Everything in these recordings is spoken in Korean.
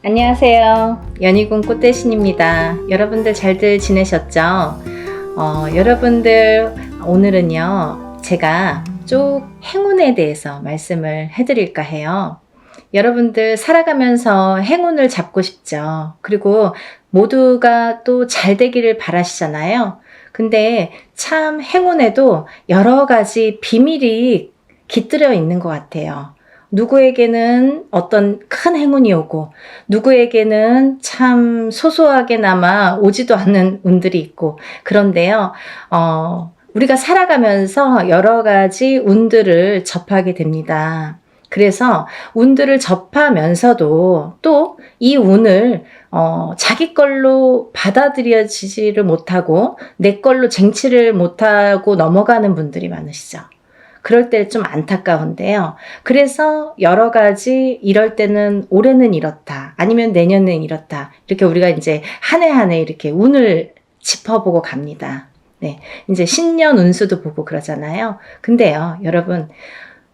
안녕하세요. 연희군 꽃대신입니다. 여러분들 잘들 지내셨죠? 여러분들 오늘은요 제가 쭉 행운에 대해서 말씀을 해드릴까 해요. 여러분들 살아가면서 행운을 잡고 싶죠. 그리고 모두가 또 잘 되기를 바라시잖아요. 근데 참 행운에도 여러 가지 비밀이 깃들여 있는 것 같아요. 누구에게는 어떤 큰 행운이 오고 누구에게는 참 소소하게나마 오지도 않는 운들이 있고 그런데요. 우리가 살아가면서 여러 가지 운들을 접하게 됩니다. 그래서 운들을 접하면서도 또 이 운을 자기 걸로 받아들여지지를 못하고 내 걸로 쟁취를 못하고 넘어가는 분들이 많으시죠. 그럴 때 좀 안타까운데요. 그래서 여러 가지 이럴 때는 올해는 이렇다. 아니면 내년은 이렇다. 이렇게 우리가 이제 한 해 한 해 이렇게 운을 짚어보고 갑니다. 네. 이제 신년 운수도 보고 그러잖아요. 근데요, 여러분,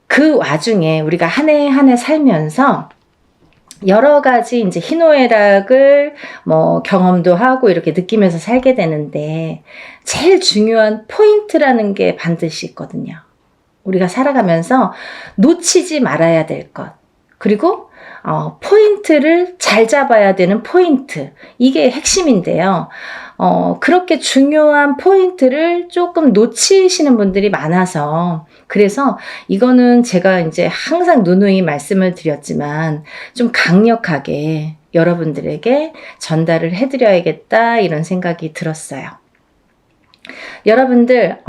그 와중에 우리가 한 해 한 해 살면서 여러 가지 이제 희노애락을 경험도 하고 이렇게 느끼면서 살게 되는데 제일 중요한 포인트라는 게 반드시 있거든요. 우리가 살아가면서 놓치지 말아야 될 것. 그리고 포인트를 잘 잡아야 되는 포인트. 이게 핵심인데요. 그렇게 중요한 포인트를 조금 놓치시는 분들이 많아서 그래서 이거는 제가 이제 항상 누누이 말씀을 드렸지만 좀 강력하게 여러분들에게 전달을 해드려야겠다 이런 생각이 들었어요. 여러분들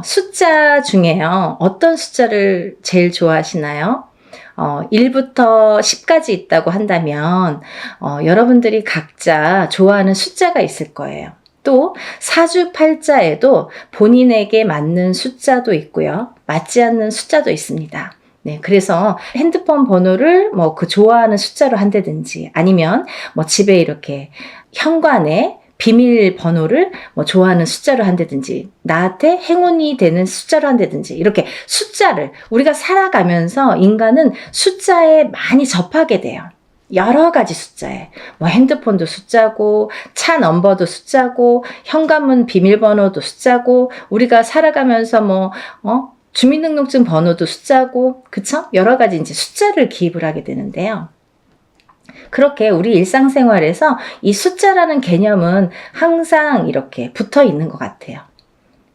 숫자 중에요. 어떤 숫자를 제일 좋아하시나요? 1부터 10까지 있다고 한다면 여러분들이 각자 좋아하는 숫자가 있을 거예요. 또 사주팔자에도 본인에게 맞는 숫자도 있고요. 맞지 않는 숫자도 있습니다. 네, 그래서 핸드폰 번호를 그 좋아하는 숫자로 한다든지 아니면 집에 이렇게 현관에 비밀번호를 좋아하는 숫자로 한다든지 나한테 행운이 되는 숫자로 한다든지 이렇게 숫자를 우리가 살아가면서 인간은 숫자에 많이 접하게 돼요. 여러 가지 숫자에 핸드폰도 숫자고 차 넘버도 숫자고 현관문 비밀번호도 숫자고 우리가 살아가면서 주민등록증 번호도 숫자고 그쵸? 여러 가지 이제 숫자를 기입을 하게 되는데요. 그렇게 우리 일상생활에서 이 숫자라는 개념은 항상 이렇게 붙어 있는 것 같아요.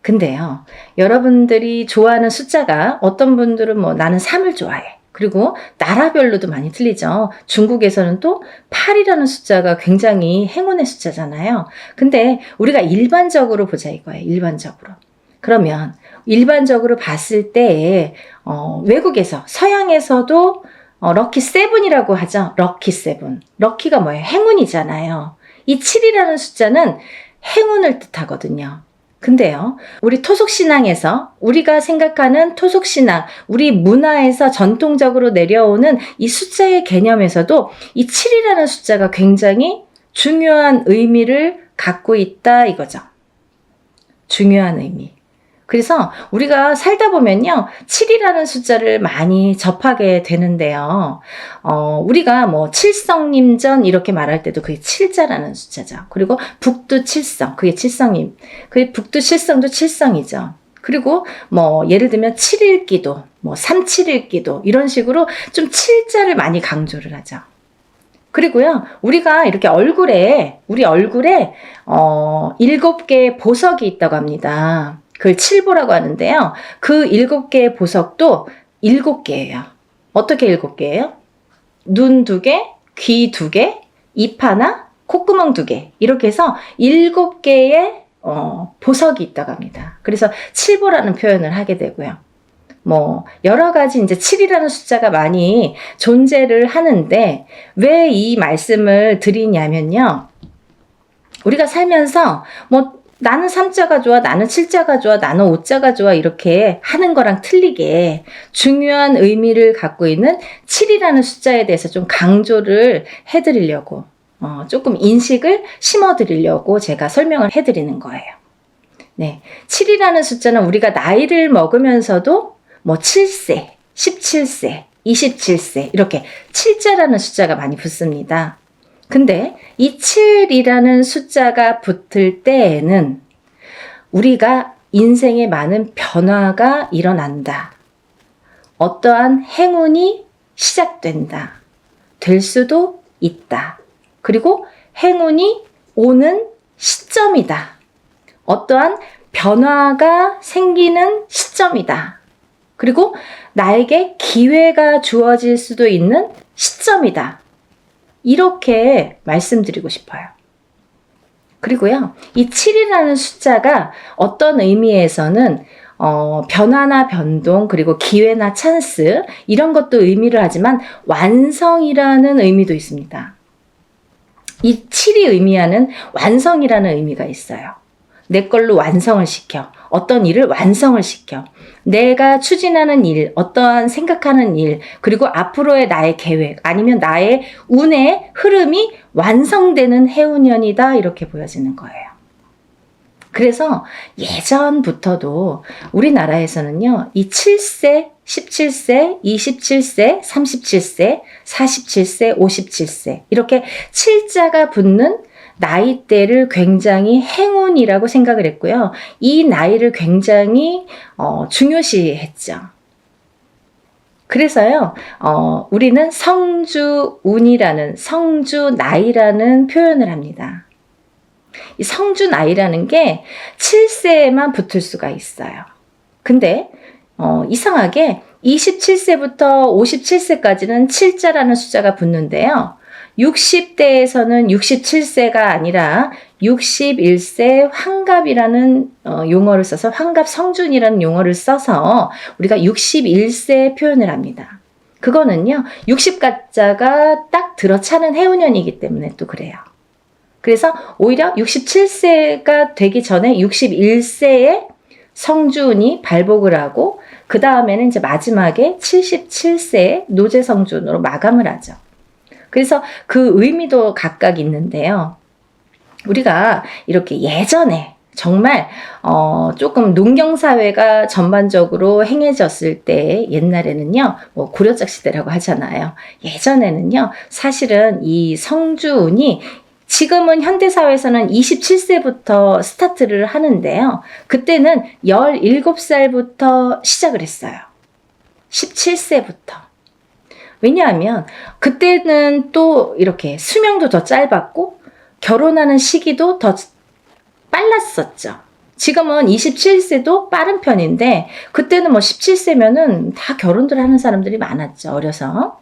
근데요, 여러분들이 좋아하는 숫자가 어떤 분들은 나는 3을 좋아해. 그리고 나라별로도 많이 틀리죠. 중국에서는 또 8이라는 숫자가 굉장히 행운의 숫자잖아요. 근데 우리가 일반적으로 보자 이거예요. 일반적으로. 그러면 일반적으로 봤을 때 외국에서 서양에서도 럭키 세븐이라고 하죠. 럭키 세븐. 럭키가 뭐예요? 행운이잖아요. 이 7이라는 숫자는 행운을 뜻하거든요. 근데요, 우리 토속신앙에서 우리가 생각하는 토속신앙, 우리 문화에서 전통적으로 내려오는 이 숫자의 개념에서도 이 7이라는 숫자가 굉장히 중요한 의미를 갖고 있다 이거죠. 중요한 의미. 그래서 우리가 살다 보면요 7이라는 숫자를 많이 접하게 되는데요. 우리가 칠성님전 이렇게 말할 때도 그게 7자라는 숫자죠. 그리고 북두칠성 그게 칠성님. 그게 북두칠성도 칠성이죠. 그리고 예를 들면 7일기도 371기도 이런 식으로 좀 7자를 많이 강조를 하죠. 그리고요, 우리가 이렇게 우리 얼굴에 7개의 보석이 있다고 합니다. 그걸 칠보라고 하는데요. 그 7개의 보석도 7개예요. 어떻게 7개예요? 눈 2개, 귀 2개, 입 하나, 콧구멍 2개. 이렇게 해서 7개의 보석이 있다고 합니다. 그래서 칠보라는 표현을 하게 되고요. 여러 가지 이제 7이라는 숫자가 많이 존재를 하는데 왜 이 말씀을 드리냐면요. 우리가 살면서 나는 3자가 좋아, 나는 7자가 좋아, 나는 5자가 좋아 이렇게 하는 거랑 틀리게 중요한 의미를 갖고 있는 7이라는 숫자에 대해서 좀 강조를 해드리려고 조금 인식을 심어드리려고 제가 설명을 해드리는 거예요. 네, 7이라는 숫자는 우리가 나이를 먹으면서도 7세, 17세, 27세 이렇게 7자라는 숫자가 많이 붙습니다. 근데 이 7이라는 숫자가 붙을 때에는 우리가 인생에 많은 변화가 일어난다. 어떠한 행운이 시작된다. 될 수도 있다. 그리고 행운이 오는 시점이다. 어떠한 변화가 생기는 시점이다. 그리고 나에게 기회가 주어질 수도 있는 시점이다. 이렇게 말씀드리고 싶어요. 그리고요, 이 7이라는 숫자가 어떤 의미에서는 변화나 변동, 그리고 기회나 찬스, 이런 것도 의미를 하지만 완성이라는 의미도 있습니다. 이 7이 의미하는 완성이라는 의미가 있어요. 내 걸로 완성을 시켜. 어떤 일을 완성을 시켜. 내가 추진하는 일, 어떠한 생각하는 일, 그리고 앞으로의 나의 계획, 아니면 나의 운의 흐름이 완성되는 해운년이다. 이렇게 보여지는 거예요. 그래서 예전부터도 우리나라에서는요, 이 7세, 17세, 27세, 37세, 47세, 57세, 이렇게 7자가 붙는 나이대를 굉장히 행운이라고 생각을 했고요. 이 나이를 굉장히 중요시했죠. 그래서요, 우리는 성주운이라는, 성주나이라는 표현을 합니다. 이 성주나이라는 게 7세에만 붙을 수가 있어요. 근데 이상하게 27세부터 57세까지는 7자라는 숫자가 붙는데요. 60대에서는 67세가 아니라 61세 환갑이라는 용어를 써서 환갑성준이라는 용어를 써서 우리가 61세 표현을 합니다. 그거는요, 60가짜가 딱 들어차는 해운년이기 때문에 또 그래요. 그래서 오히려 67세가 되기 전에 61세에 성준이 발복을 하고 그 다음에는 이제 마지막에 77세에 노제성준으로 마감을 하죠. 그래서 그 의미도 각각 있는데요. 우리가 이렇게 예전에 정말 조금 농경사회가 전반적으로 행해졌을 때 옛날에는요, 뭐 고려적 시대라고 하잖아요. 예전에는요, 사실은 이 성주운이 지금은 현대사회에서는 27세부터 스타트를 하는데요. 그때는 17살부터 시작을 했어요. 17세부터. 왜냐하면 그때는 또 이렇게 수명도 더 짧았고 결혼하는 시기도 더 빨랐었죠. 지금은 27세도 빠른 편인데 그때는 뭐 17세면은 다 결혼들 하는 사람들이 많았죠. 어려서.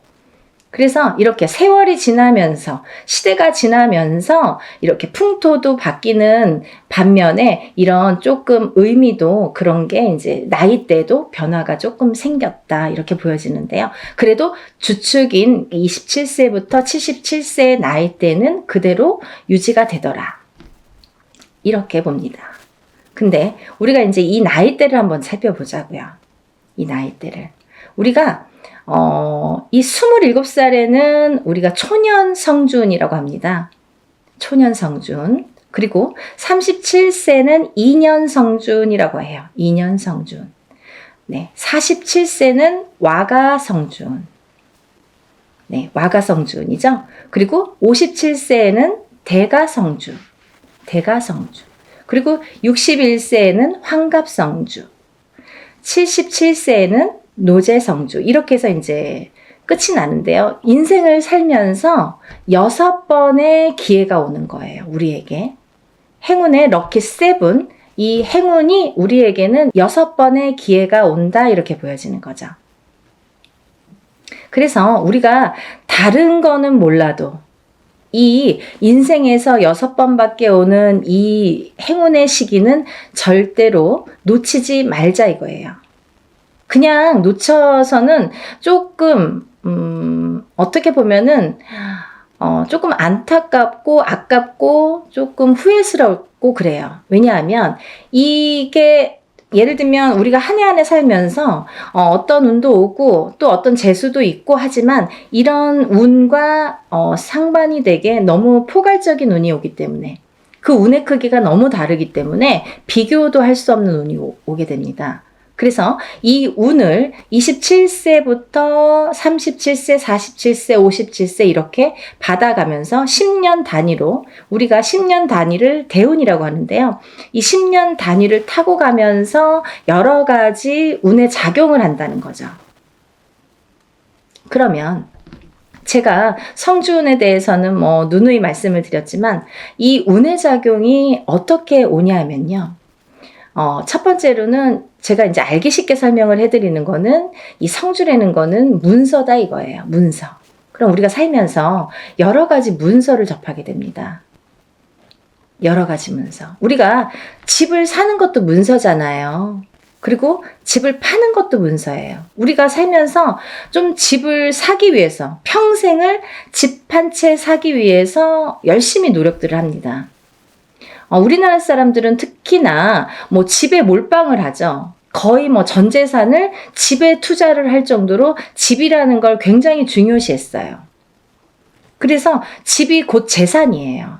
그래서 이렇게 세월이 지나면서 시대가 지나면서 이렇게 풍토도 바뀌는 반면에 이런 조금 의미도 그런 게 이제 나이대도 변화가 조금 생겼다 이렇게 보여지는데요. 그래도 주축인 27세부터 77세의 나이대는 그대로 유지가 되더라. 이렇게 봅니다. 근데 우리가 이제 이 나이대를 한번 살펴보자고요. 이 나이대를. 우리가 이 27살에는 우리가 초년성준이라고 합니다. 초년성준. 그리고 37세는 2년성준이라고 해요. 2년성준. 네, 47세는 와가성준. 네, 와가성준이죠. 그리고 57세에는 대가성준. 대가성준. 그리고 61세에는 환갑성준. 77세에는 노제성주. 이렇게 해서 이제 끝이 나는데요. 인생을 살면서 6번의 기회가 오는 거예요. 우리에게. 행운의 럭키 7. 이 행운이 우리에게는 6번의 기회가 온다. 이렇게 보여지는 거죠. 그래서 우리가 다른 거는 몰라도 이 인생에서 6번밖에 오는 이 행운의 시기는 절대로 놓치지 말자 이거예요. 그냥 놓쳐서는 조금 어떻게 보면은 조금 안타깝고 아깝고 조금 후회스럽고 그래요. 왜냐하면 이게 예를 들면 우리가 한 해 한 해 살면서 어떤 운도 오고 또 어떤 재수도 있고 하지만 이런 운과 상반이 되게 너무 포괄적인 운이 오기 때문에 그 운의 크기가 너무 다르기 때문에 비교도 할 수 없는 운이 오게 됩니다. 그래서 이 운을 27세부터 37세, 47세, 57세 이렇게 받아가면서 10년 단위로 우리가 10년 단위를 대운이라고 하는데요. 이 10년 단위를 타고 가면서 여러 가지 운에 작용을 한다는 거죠. 그러면 제가 성주운에 대해서는 누누이 말씀을 드렸지만 이 운의 작용이 어떻게 오냐면요. 첫 번째로는 제가 이제 알기 쉽게 설명을 해드리는 거는 이 성주라는 거는 문서다 이거예요. 문서. 그럼 우리가 살면서 여러 가지 문서를 접하게 됩니다. 여러 가지 문서. 우리가 집을 사는 것도 문서잖아요. 그리고 집을 파는 것도 문서예요. 우리가 살면서 좀 집을 사기 위해서 평생을 집 한 채 사기 위해서 열심히 노력들을 합니다. 우리나라 사람들은 특히나 집에 몰빵을 하죠. 거의 전 재산을 집에 투자를 할 정도로 집이라는 걸 굉장히 중요시했어요. 그래서 집이 곧 재산이에요.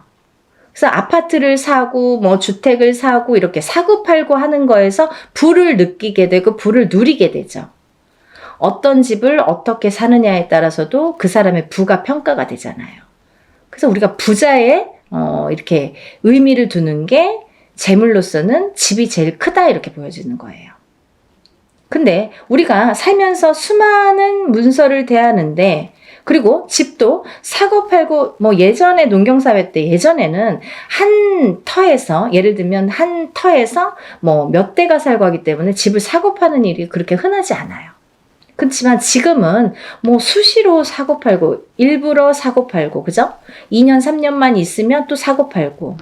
그래서 아파트를 사고 주택을 사고 이렇게 사고 팔고 하는 거에서 부를 느끼게 되고 부를 누리게 되죠. 어떤 집을 어떻게 사느냐에 따라서도 그 사람의 부가 평가가 되잖아요. 그래서 우리가 부자의 이렇게 의미를 두는 게 재물로서는 집이 제일 크다 이렇게 보여지는 거예요. 근데 우리가 살면서 수많은 문서를 대하는데 그리고 집도 사고 팔고 예전에 농경사회 때 예전에는 한 터에서 예를 들면 한 터에서 몇 대가 살고 하기 때문에 집을 사고 파는 일이 그렇게 흔하지 않아요. 그렇지만 지금은 수시로 사고 팔고 일부러 사고 팔고 그죠? 2년 3년만 있으면 또 사고 팔고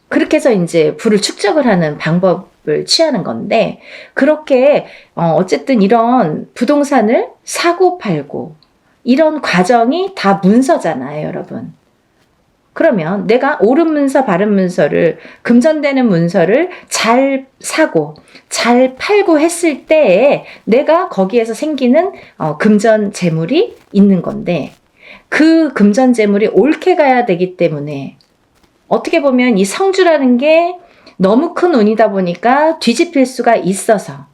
그렇게 해서 이제 부를 축적을 하는 방법을 취하는 건데 그렇게 어쨌든 이런 부동산을 사고 팔고 이런 과정이 다 문서잖아요, 여러분. 그러면 내가 옳은 문서, 바른 문서를 금전되는 문서를 잘 사고 잘 팔고 했을 때에 내가 거기에서 생기는 금전 재물이 있는 건데 그 금전 재물이 옳게 가야 되기 때문에 어떻게 보면 이 성주라는 게 너무 큰 운이다 보니까 뒤집힐 수가 있어서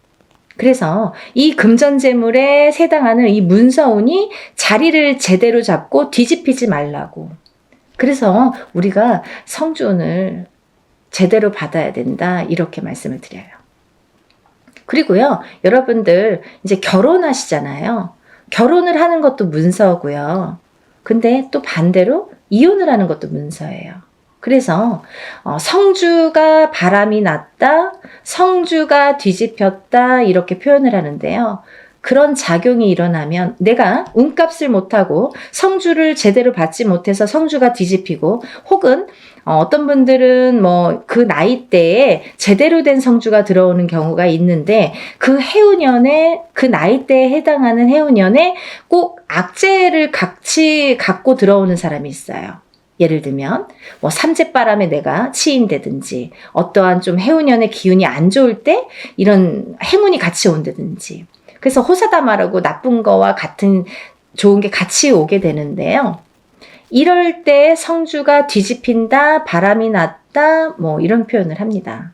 그래서 이 금전재물에 해당하는 이 문서운이 자리를 제대로 잡고 뒤집히지 말라고. 그래서 우리가 성주운을 제대로 받아야 된다 이렇게 말씀을 드려요. 그리고요, 여러분들 이제 결혼하시잖아요. 결혼을 하는 것도 문서고요. 근데 또 반대로 이혼을 하는 것도 문서예요. 그래서 성주가 바람이 났다, 성주가 뒤집혔다 이렇게 표현을 하는데요. 그런 작용이 일어나면 내가 운값을 못하고 성주를 제대로 받지 못해서 성주가 뒤집히고 혹은 어떤 분들은 그 나이대에 제대로 된 성주가 들어오는 경우가 있는데 그 해운년에 그 나이대에 해당하는 해운년에 꼭 악재를 같이 갖고 들어오는 사람이 있어요. 예를 들면 삼재바람에 내가 치인다든지 어떠한 좀 해운년의 기운이 안 좋을 때 이런 행운이 같이 온다든지 그래서 호사다마라고 나쁜 거와 같은 좋은 게 같이 오게 되는데요. 이럴 때 성주가 뒤집힌다, 바람이 났다 이런 표현을 합니다.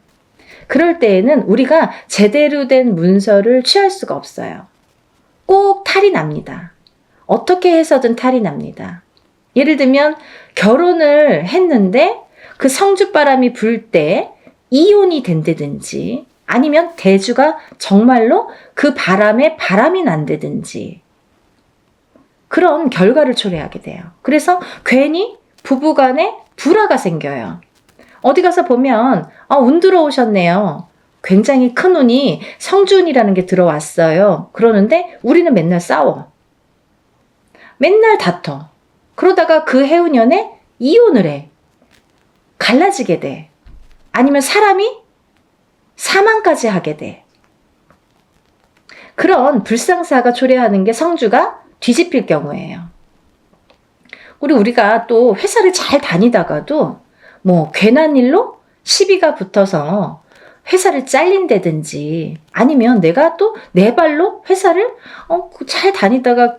그럴 때에는 우리가 제대로 된 문서를 취할 수가 없어요. 꼭 탈이 납니다. 어떻게 해서든 탈이 납니다. 예를 들면 결혼을 했는데 그 성주바람이 불 때 이혼이 된다든지 아니면 대주가 정말로 그 바람에 바람이 난다든지 그런 결과를 초래하게 돼요. 그래서 괜히 부부간에 불화가 생겨요. 어디 가서 보면 운 들어오셨네요. 굉장히 큰 운이 성주운이라는 게 들어왔어요. 그러는데 우리는 맨날 싸워. 맨날 다퉈. 그러다가 그 해운년에 이혼을 해. 갈라지게 돼. 아니면 사람이 사망까지 하게 돼. 그런 불상사가 초래하는 게 성주가 뒤집힐 경우예요. 우리가 또 회사를 잘 다니다가도 괜한 일로 시비가 붙어서 회사를 잘린다든지 아니면 내가 또 내 발로 회사를 잘 다니다가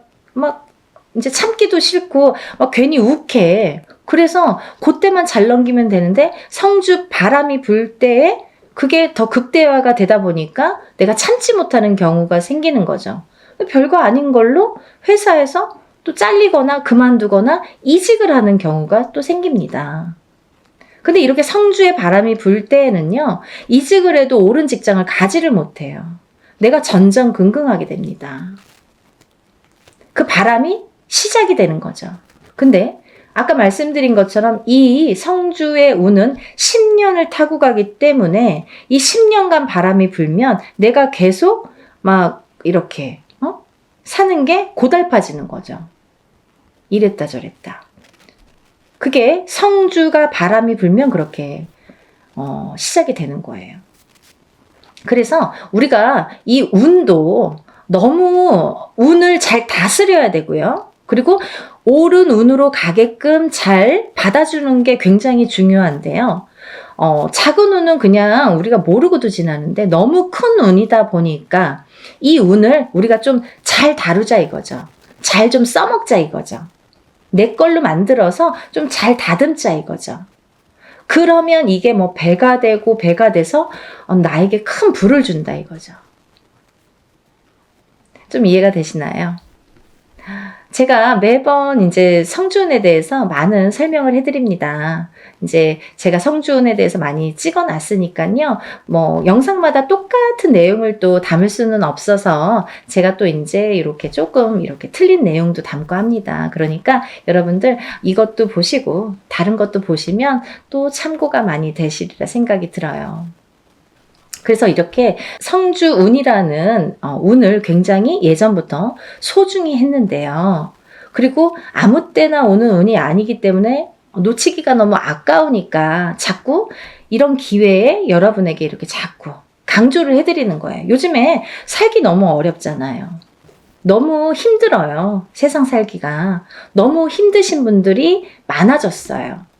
이제 참기도 싫고 괜히 욱해. 그래서 그때만 잘 넘기면 되는데 성주 바람이 불 때에 그게 더 극대화가 되다 보니까 내가 참지 못하는 경우가 생기는 거죠. 별거 아닌 걸로 회사에서 또 잘리거나 그만두거나 이직을 하는 경우가 또 생깁니다. 근데 이렇게 성주의 바람이 불 때에는요, 이직을 해도 옳은 직장을 가지를 못해요. 내가 전전긍긍하게 됩니다. 그 바람이 시작이 되는 거죠. 근데 아까 말씀드린 것처럼 이 성주의 운은 10년을 타고 가기 때문에 이 10년간 바람이 불면 내가 계속 막 이렇게 사는 게 고달파지는 거죠. 이랬다 저랬다. 그게 성주가 바람이 불면 그렇게 시작이 되는 거예요. 그래서 우리가 이 운도 너무 운을 잘 다스려야 되고요. 그리고 옳은 운으로 가게끔 잘 받아주는 게 굉장히 중요한데요. 작은 운은 그냥 우리가 모르고도 지나는데 너무 큰 운이다 보니까 이 운을 우리가 좀 잘 다루자 이거죠. 잘 좀 써먹자 이거죠. 내 걸로 만들어서 좀 잘 다듬자 이거죠. 그러면 이게 뭐 배가 되고 배가 돼서 나에게 큰 부를 준다 이거죠. 좀 이해가 되시나요? 제가 매번 이제 성주운에 대해서 많은 설명을 해드립니다. 이제 제가 성주운에 대해서 많이 찍어놨으니까요. 뭐 영상마다 똑같은 내용을 또 담을 수는 없어서 제가 또 이제 이렇게 조금 이렇게 틀린 내용도 담고 합니다. 그러니까 여러분들 이것도 보시고 다른 것도 보시면 또 참고가 많이 되시리라 생각이 들어요. 그래서 이렇게 성주운이라는 운을 굉장히 예전부터 소중히 했는데요. 그리고 아무 때나 오는 운이 아니기 때문에 놓치기가 너무 아까우니까 자꾸 이런 기회에 여러분에게 이렇게 자꾸 강조를 해드리는 거예요. 요즘에 살기 너무 어렵잖아요. 너무 힘들어요. 세상 살기가. 너무 힘드신 분들이 많아졌어요.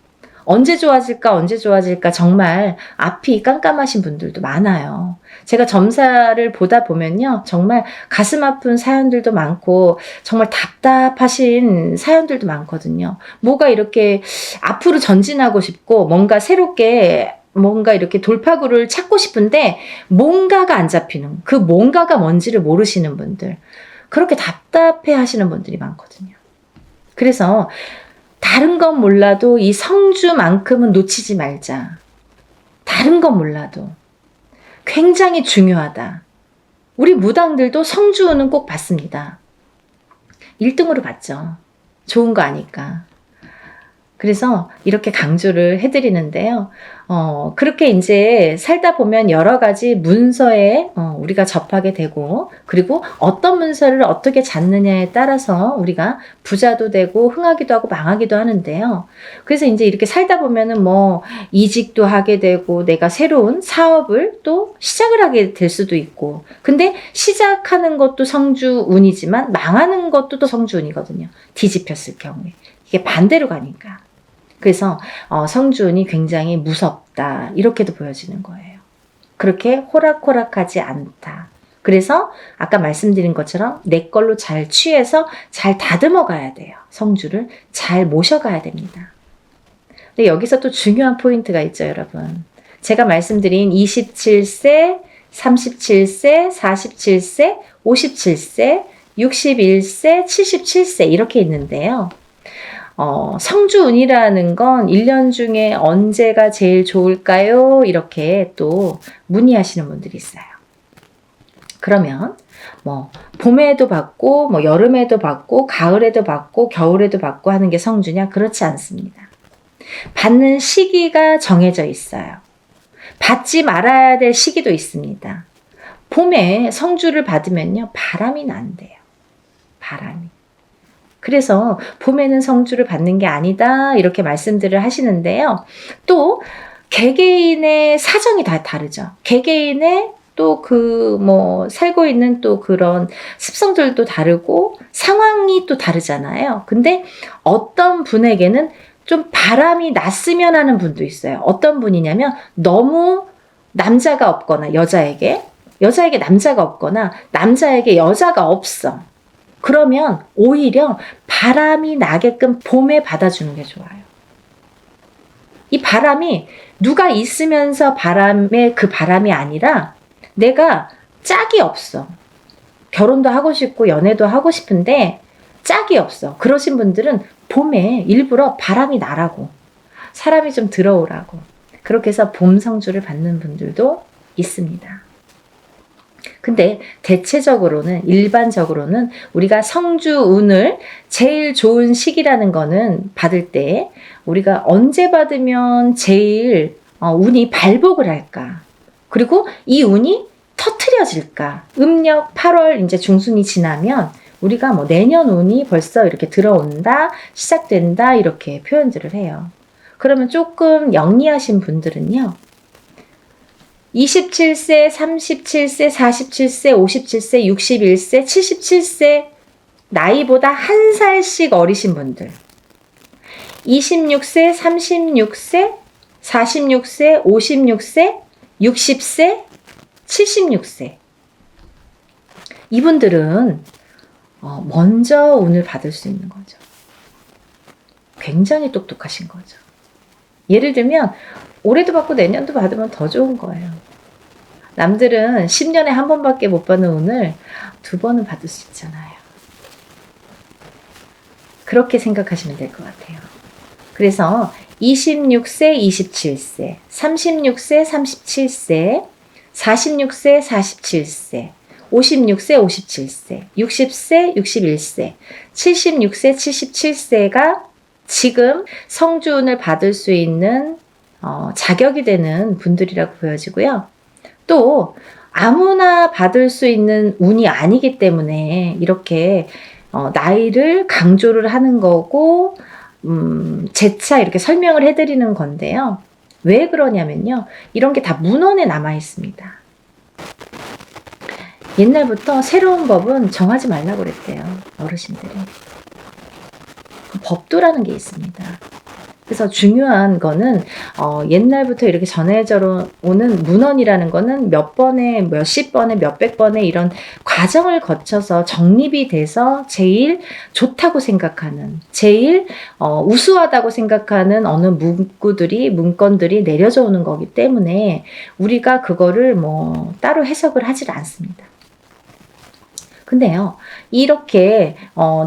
언제 좋아질까 정말 앞이 깜깜하신 분들도 많아요. 제가 점사를 보다 보면요. 정말 가슴 아픈 사연들도 많고 정말 답답하신 사연들도 많거든요. 뭐가 이렇게 앞으로 전진하고 싶고 뭔가 새롭게 뭔가 이렇게 돌파구를 찾고 싶은데 뭔가가 안 잡히는 그 뭔가가 뭔지를 모르시는 분들 그렇게 답답해 하시는 분들이 많거든요. 그래서 다른 건 몰라도 이 성주만큼은 놓치지 말자. 다른 건 몰라도 굉장히 중요하다. 우리 무당들도 성주운은 꼭 받습니다. 1등으로 받죠. 좋은 거 아니까. 그래서 이렇게 강조를 해드리는데요. 그렇게 이제 살다 보면 여러 가지 문서에 우리가 접하게 되고, 그리고 어떤 문서를 어떻게 잡느냐에 따라서 우리가 부자도 되고, 흥하기도 하고, 망하기도 하는데요. 그래서 이제 이렇게 살다 보면은 뭐, 이직도 하게 되고, 내가 새로운 사업을 또 시작을 하게 될 수도 있고, 근데 시작하는 것도 성주운이지만, 망하는 것도 또 성주운이거든요. 뒤집혔을 경우에. 이게 반대로 가니까. 그래서 성주운이 굉장히 무섭다 이렇게도 보여지는 거예요. 그렇게 호락호락하지 않다. 그래서 아까 말씀드린 것처럼 내 걸로 잘 취해서 잘 다듬어 가야 돼요. 성주를 잘 모셔가야 됩니다. 근데 여기서 또 중요한 포인트가 있죠, 여러분. 제가 말씀드린 27세, 37세, 47세, 57세, 61세, 77세 이렇게 있는데요. 성주운이라는 건 1년 중에 언제가 제일 좋을까요? 이렇게 또 문의하시는 분들이 있어요. 그러면 뭐 봄에도 받고 뭐 여름에도 받고 가을에도 받고 겨울에도 받고 하는 게 성주냐? 그렇지 않습니다. 받는 시기가 정해져 있어요. 받지 말아야 될 시기도 있습니다. 봄에 성주를 받으면요. 바람이 난대요. 바람이. 그래서 봄에는 성주를 받는 게 아니다 이렇게 말씀들을 하시는데요. 또 개개인의 사정이 다 다르죠. 개개인의 또 그 뭐 살고 있는 또 그런 습성들도 다르고 상황이 또 다르잖아요. 근데 어떤 분에게는 좀 바람이 났으면 하는 분도 있어요. 어떤 분이냐면 너무 남자가 없거나 여자에게 남자가 없거나 남자에게 여자가 없어. 그러면 오히려 바람이 나게끔 봄에 받아주는 게 좋아요. 이 바람이 누가 있으면서 바람의 그 바람이 아니라 내가 짝이 없어. 결혼도 하고 싶고 연애도 하고 싶은데 짝이 없어. 그러신 분들은 봄에 일부러 바람이 나라고, 사람이 좀 들어오라고, 그렇게 해서 봄 성주를 받는 분들도 있습니다. 근데 대체적으로는, 일반적으로는 우리가 성주운을 제일 좋은 시기라는 거는 받을 때 우리가 언제 받으면 제일 운이 발복을 할까? 그리고 이 운이 터트려질까? 음력 8월 이제 중순이 지나면 우리가 뭐 내년 운이 벌써 이렇게 들어온다, 시작된다, 이렇게 표현들을 해요. 그러면 조금 영리하신 분들은요, 27세, 37세, 47세, 57세, 61세, 77세 나이보다 한 살씩 어리신 분들, 26세, 36세, 46세, 56세, 60세, 76세 이분들은 먼저 운을 받을 수 있는 거죠. 굉장히 똑똑하신 거죠. 예를 들면 올해도 받고 내년도 받으면 더 좋은 거예요. 남들은 10년에 한 번밖에 못 받는 운을 2번은 받을 수 있잖아요. 그렇게 생각하시면 될 것 같아요. 그래서 26세, 27세, 36세, 37세, 46세, 47세, 56세, 57세, 60세, 61세, 76세, 77세가 지금 성주운을 받을 수 있는 자격이 되는 분들이라고 보여지고요. 또 아무나 받을 수 있는 운이 아니기 때문에 이렇게 나이를 강조를 하는 거고 재차 이렇게 설명을 해드리는 건데요. 왜 그러냐면요, 이런 게 다 문헌에 남아 있습니다. 옛날부터 새로운 법은 정하지 말라고 그랬대요, 어르신들이. 법도라는 게 있습니다. 그래서 중요한 거는 옛날부터 이렇게 전해져 오는 문헌이라는 거는 몇 번에, 몇십 번에, 몇백 번에 이런 과정을 거쳐서 정립이 돼서 제일 좋다고 생각하는, 제일 우수하다고 생각하는 어느 문건들이 내려져 오는 거기 때문에 우리가 그거를 뭐 따로 해석을 하질 않습니다. 근데요, 이렇게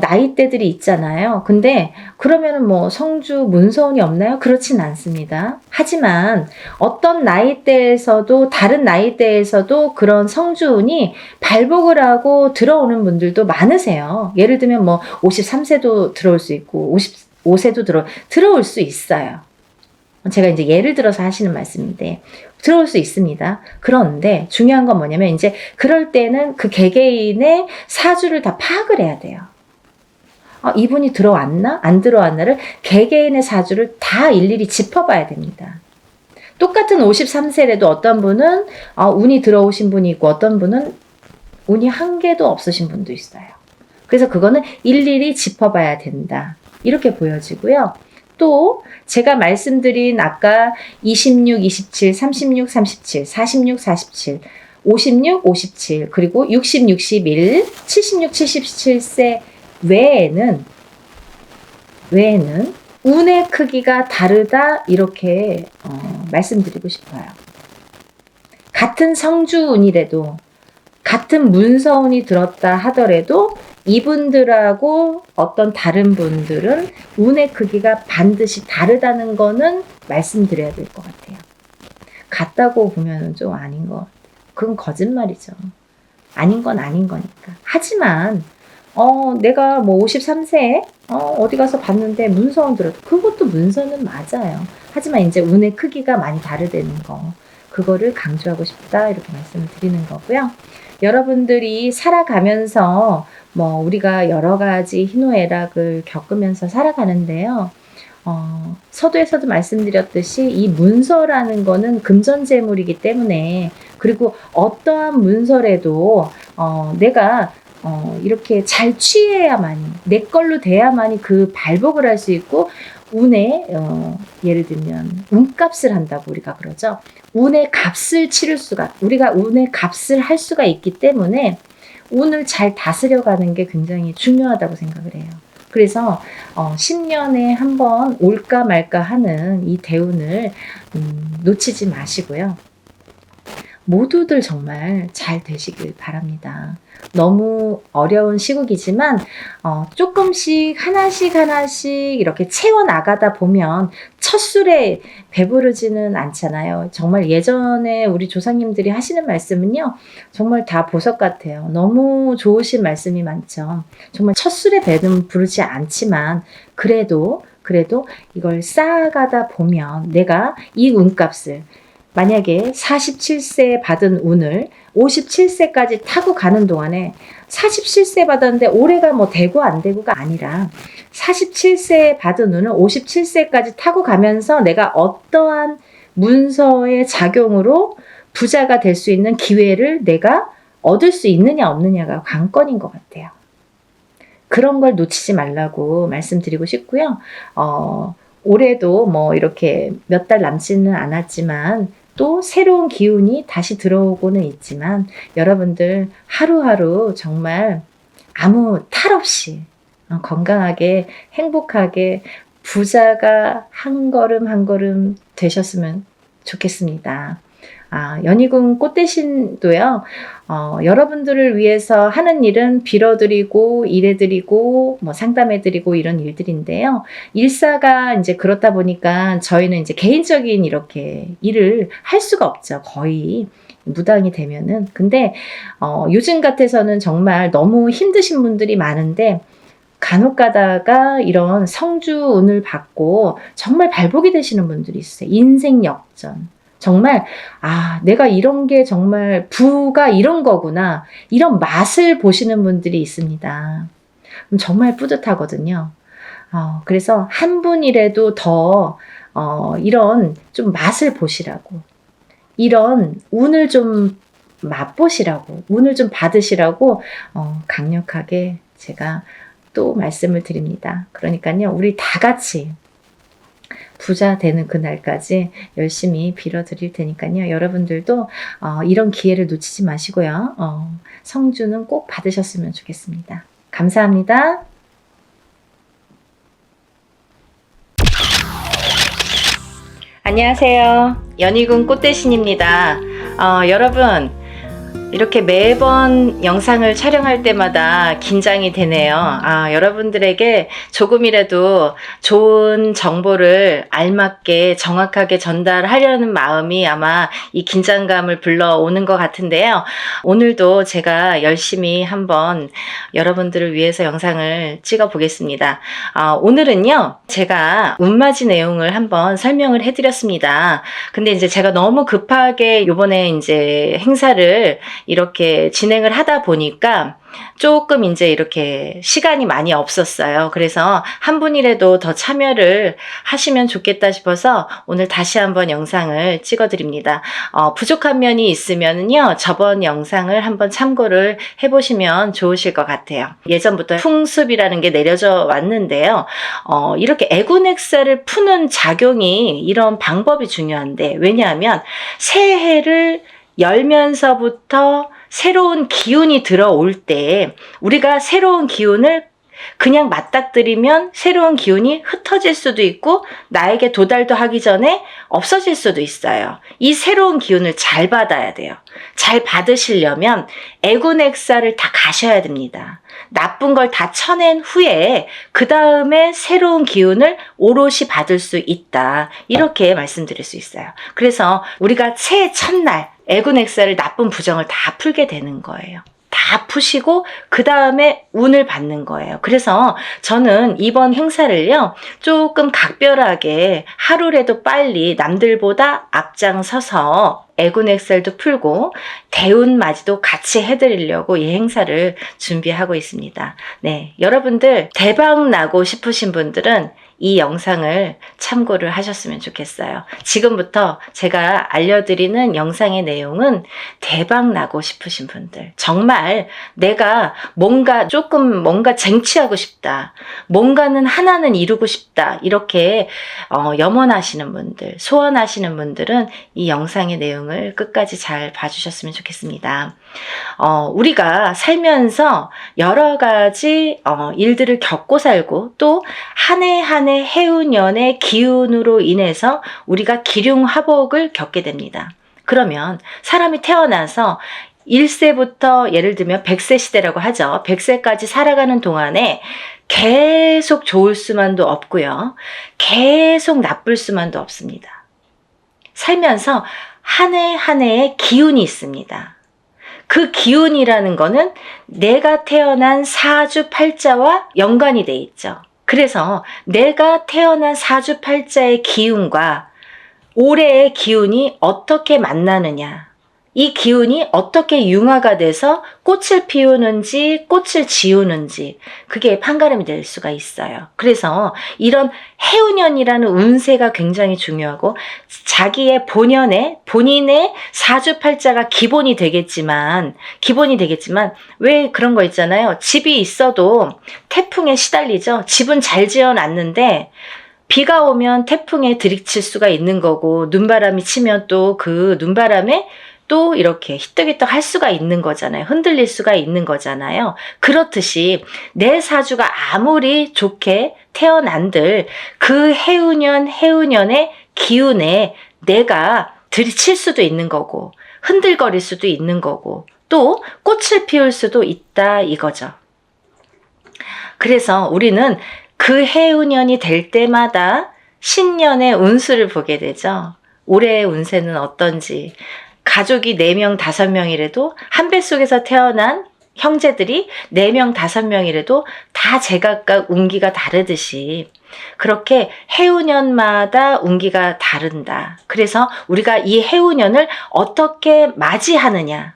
나이대들이 있잖아요. 근데 그러면은 뭐 성주 문서운이 없나요? 그렇진 않습니다. 하지만 어떤 나이대에서도, 다른 나이대에서도 그런 성주운이 발복을 하고 들어오는 분들도 많으세요. 예를 들면 뭐 53세도 들어올 수 있고 55세도 들어올 수 있어요. 제가 이제 예를 들어서 하시는 말씀인데 들어올 수 있습니다. 그런데 중요한 건 뭐냐면 이제 그럴 때는 그 개개인의 사주를 다 파악을 해야 돼요. 이분이 들어왔나? 안 들어왔나를 개개인의 사주를 다 일일이 짚어봐야 됩니다. 똑같은 53세라도 어떤 분은 운이 들어오신 분이 있고 어떤 분은 운이 한 개도 없으신 분도 있어요. 그래서 그거는 일일이 짚어봐야 된다, 이렇게 보여지고요. 또 제가 말씀드린 아까 26, 27, 36, 37, 46, 47, 56, 57, 그리고 60, 61, 76, 77세 외에는 운의 크기가 다르다, 이렇게 말씀드리고 싶어요. 같은 성주운이라도, 같은 문서운이 들었다 하더라도 이분들하고 어떤 다른 분들은 운의 크기가 반드시 다르다는 거는 말씀드려야 될 것 같아요. 같다고 보면 좀 아닌 것 같아요. 그건 거짓말이죠. 아닌 건 아닌 거니까. 하지만 내가 뭐 53세에 어디 가서 봤는데 문서운 들어도 그것도 문서는 맞아요. 하지만 이제 운의 크기가 많이 다르다는 거, 그거를 강조하고 싶다, 이렇게 말씀을 드리는 거고요. 여러분들이 살아가면서 뭐 우리가 여러 가지 희노애락을 겪으면서 살아가는데요. 서두에서도 말씀드렸듯이 이 문서라는 거는 금전재물이기 때문에, 그리고 어떠한 문서라도 내가 이렇게 잘 취해야만이, 내 걸로 돼야만이 그 발복을 할 수 있고, 운에 예를 들면 운값을 한다고 우리가 그러죠. 운의 값을 치를 수가, 우리가 운의 값을 할 수가 있기 때문에 운을 잘 다스려가는 게 굉장히 중요하다고 생각을 해요. 그래서 10년에 한 번 올까 말까 하는 이 대운을 놓치지 마시고요. 모두들 정말 잘 되시길 바랍니다. 너무 어려운 시국이지만 조금씩 하나씩 이렇게 채워나가다 보면 첫 술에 배부르지는 않잖아요. 정말 예전에 우리 조상님들이 하시는 말씀은요, 정말 다 보석 같아요. 너무 좋으신 말씀이 많죠. 정말 첫 술에 배는 부르지 않지만 그래도 이걸 쌓아가다 보면 내가 이 운값을, 만약에 47세 받은 운을 57세까지 타고 가는 동안에, 47세 받았는데 올해가 뭐 되고 안 되고가 아니라 47세 받은 운을 57세까지 타고 가면서 내가 어떠한 문서의 작용으로 부자가 될 수 있는 기회를 내가 얻을 수 있느냐 없느냐가 관건인 것 같아요. 그런 걸 놓치지 말라고 말씀드리고 싶고요. 올해도 뭐 이렇게 몇 달 남지는 않았지만 또 새로운 기운이 다시 들어오고는 있지만 여러분들 하루하루 정말 아무 탈 없이 건강하게 행복하게 부자가 한 걸음 한 걸음 되셨으면 좋겠습니다. 연희궁 꽃대신도요, 여러분들을 위해서 하는 일은 빌어드리고, 일해드리고, 뭐 상담해드리고 이런 일들인데요. 일사가 이제 그렇다 보니까 저희는 이제 개인적인 이렇게 일을 할 수가 없죠. 거의 무당이 되면은. 근데, 요즘 같아서는 정말 너무 힘드신 분들이 많은데, 간혹 가다가 이런 성주운을 받고 정말 발복이 되시는 분들이 있어요. 인생 역전. 정말 내가 이런 게 정말 부가 이런 거구나, 이런 맛을 보시는 분들이 있습니다. 정말 뿌듯하거든요. 그래서 한 분이라도 더 이런 좀 맛을 보시라고, 이런 운을 좀 맛보시라고, 운을 좀 받으시라고 강력하게 제가 또 말씀을 드립니다. 그러니까요, 우리 다 같이 부자 되는 그날까지 열심히 빌어드릴 테니까요. 여러분들도 이런 기회를 놓치지 마시고요. 성주는 꼭 받으셨으면 좋겠습니다. 감사합니다. 안녕하세요. 연희궁 꽃대신입니다. 여러분, 이렇게 매번 영상을 촬영할 때마다 긴장이 되네요. 여러분들에게 조금이라도 좋은 정보를 알맞게 정확하게 전달하려는 마음이 아마 이 긴장감을 불러오는 것 같은데요. 오늘도 제가 열심히 한번 여러분들을 위해서 영상을 찍어 보겠습니다. 오늘은요, 제가 운맞이 내용을 한번 설명을 해드렸습니다. 근데 이제 제가 너무 급하게 요번에 이제 행사를 이렇게 진행을 하다 보니까 조금 이제 이렇게 시간이 많이 없었어요. 그래서 한 분이라도 더 참여를 하시면 좋겠다 싶어서 오늘 다시 한번 영상을 찍어드립니다. 부족한 면이 있으면요, 저번 영상을 한번 참고를 해보시면 좋으실 것 같아요. 예전부터 풍습이라는 게 내려져 왔는데요. 이렇게 애군액사를 푸는 작용이, 이런 방법이 중요한데, 왜냐하면 새해를 열면서부터 새로운 기운이 들어올 때 우리가 새로운 기운을 그냥 맞닥뜨리면 새로운 기운이 흩어질 수도 있고 나에게 도달도 하기 전에 없어질 수도 있어요. 이 새로운 기운을 잘 받아야 돼요. 잘 받으시려면 애군액사를 다 가셔야 됩니다. 나쁜 걸 다 쳐낸 후에 그 다음에 새로운 기운을 오롯이 받을 수 있다, 이렇게 말씀드릴 수 있어요. 그래서 우리가 새해 첫날 애군액사를, 나쁜 부정을 다 풀게 되는 거예요. 다 푸시고 그 다음에 운을 받는 거예요. 그래서 저는 이번 행사를요, 조금 각별하게 하루라도 빨리 남들보다 앞장서서 애군액살도 풀고 대운맞이도 같이 해드리려고 이 행사를 준비하고 있습니다. 네, 여러분들 대박 나고 싶으신 분들은 이 영상을 참고를 하셨으면 좋겠어요. 지금부터 제가 알려드리는 영상의 내용은 대박 나고 싶으신 분들, 정말 내가 뭔가 쟁취하고 싶다, 뭔가는 하나는 이루고 싶다, 이렇게 염원하시는 분들, 소원하시는 분들은 이 영상의 내용을 끝까지 잘 봐주셨으면 좋겠습니다. 우리가 살면서 여러 가지 일들을 겪고 살고 또 한 해 한 해 해운년의 기운으로 인해서 우리가 기륭화복을 겪게 됩니다. 그러면 사람이 태어나서 1세부터 예를 들면 100세 시대라고 하죠. 100세까지 살아가는 동안에 계속 좋을 수만도 없고요. 계속 나쁠 수만도 없습니다. 살면서 한 해 한 해의 기운이 있습니다. 그 기운이라는 거는 내가 태어난 사주팔자와 연관이 돼 있죠. 그래서 내가 태어난 사주팔자의 기운과 올해의 기운이 어떻게 만나느냐, 이 기운이 어떻게 융화가 돼서 꽃을 피우는지 꽃을 지우는지 그게 판가름이 될 수가 있어요. 그래서 이런 해운년이라는 운세가 굉장히 중요하고 자기의 본인의 사주팔자가 기본이 되겠지만 왜 그런 거 있잖아요. 집이 있어도 태풍에 시달리죠. 집은 잘 지어놨는데 비가 오면 태풍에 들이칠 수가 있는 거고 눈바람이 치면 또 그 눈바람에 또 이렇게 히떡히떡 할 수가 있는 거잖아요. 흔들릴 수가 있는 거잖아요. 그렇듯이 내 사주가 아무리 좋게 태어난들 그 해운년의 기운에 내가 들이칠 수도 있는 거고 흔들거릴 수도 있는 거고 또 꽃을 피울 수도 있다 이거죠. 그래서 우리는 그 해운년이 될 때마다 신년의 운수를 보게 되죠. 올해의 운세는 어떤지. 가족이 4명, 5명이라도 한 뱃속에서 태어난 형제들이 4명, 5명이라도 다 제각각 운기가 다르듯이 그렇게 해운년마다 운기가 다른다. 그래서 우리가 이 해운년을 어떻게 맞이하느냐.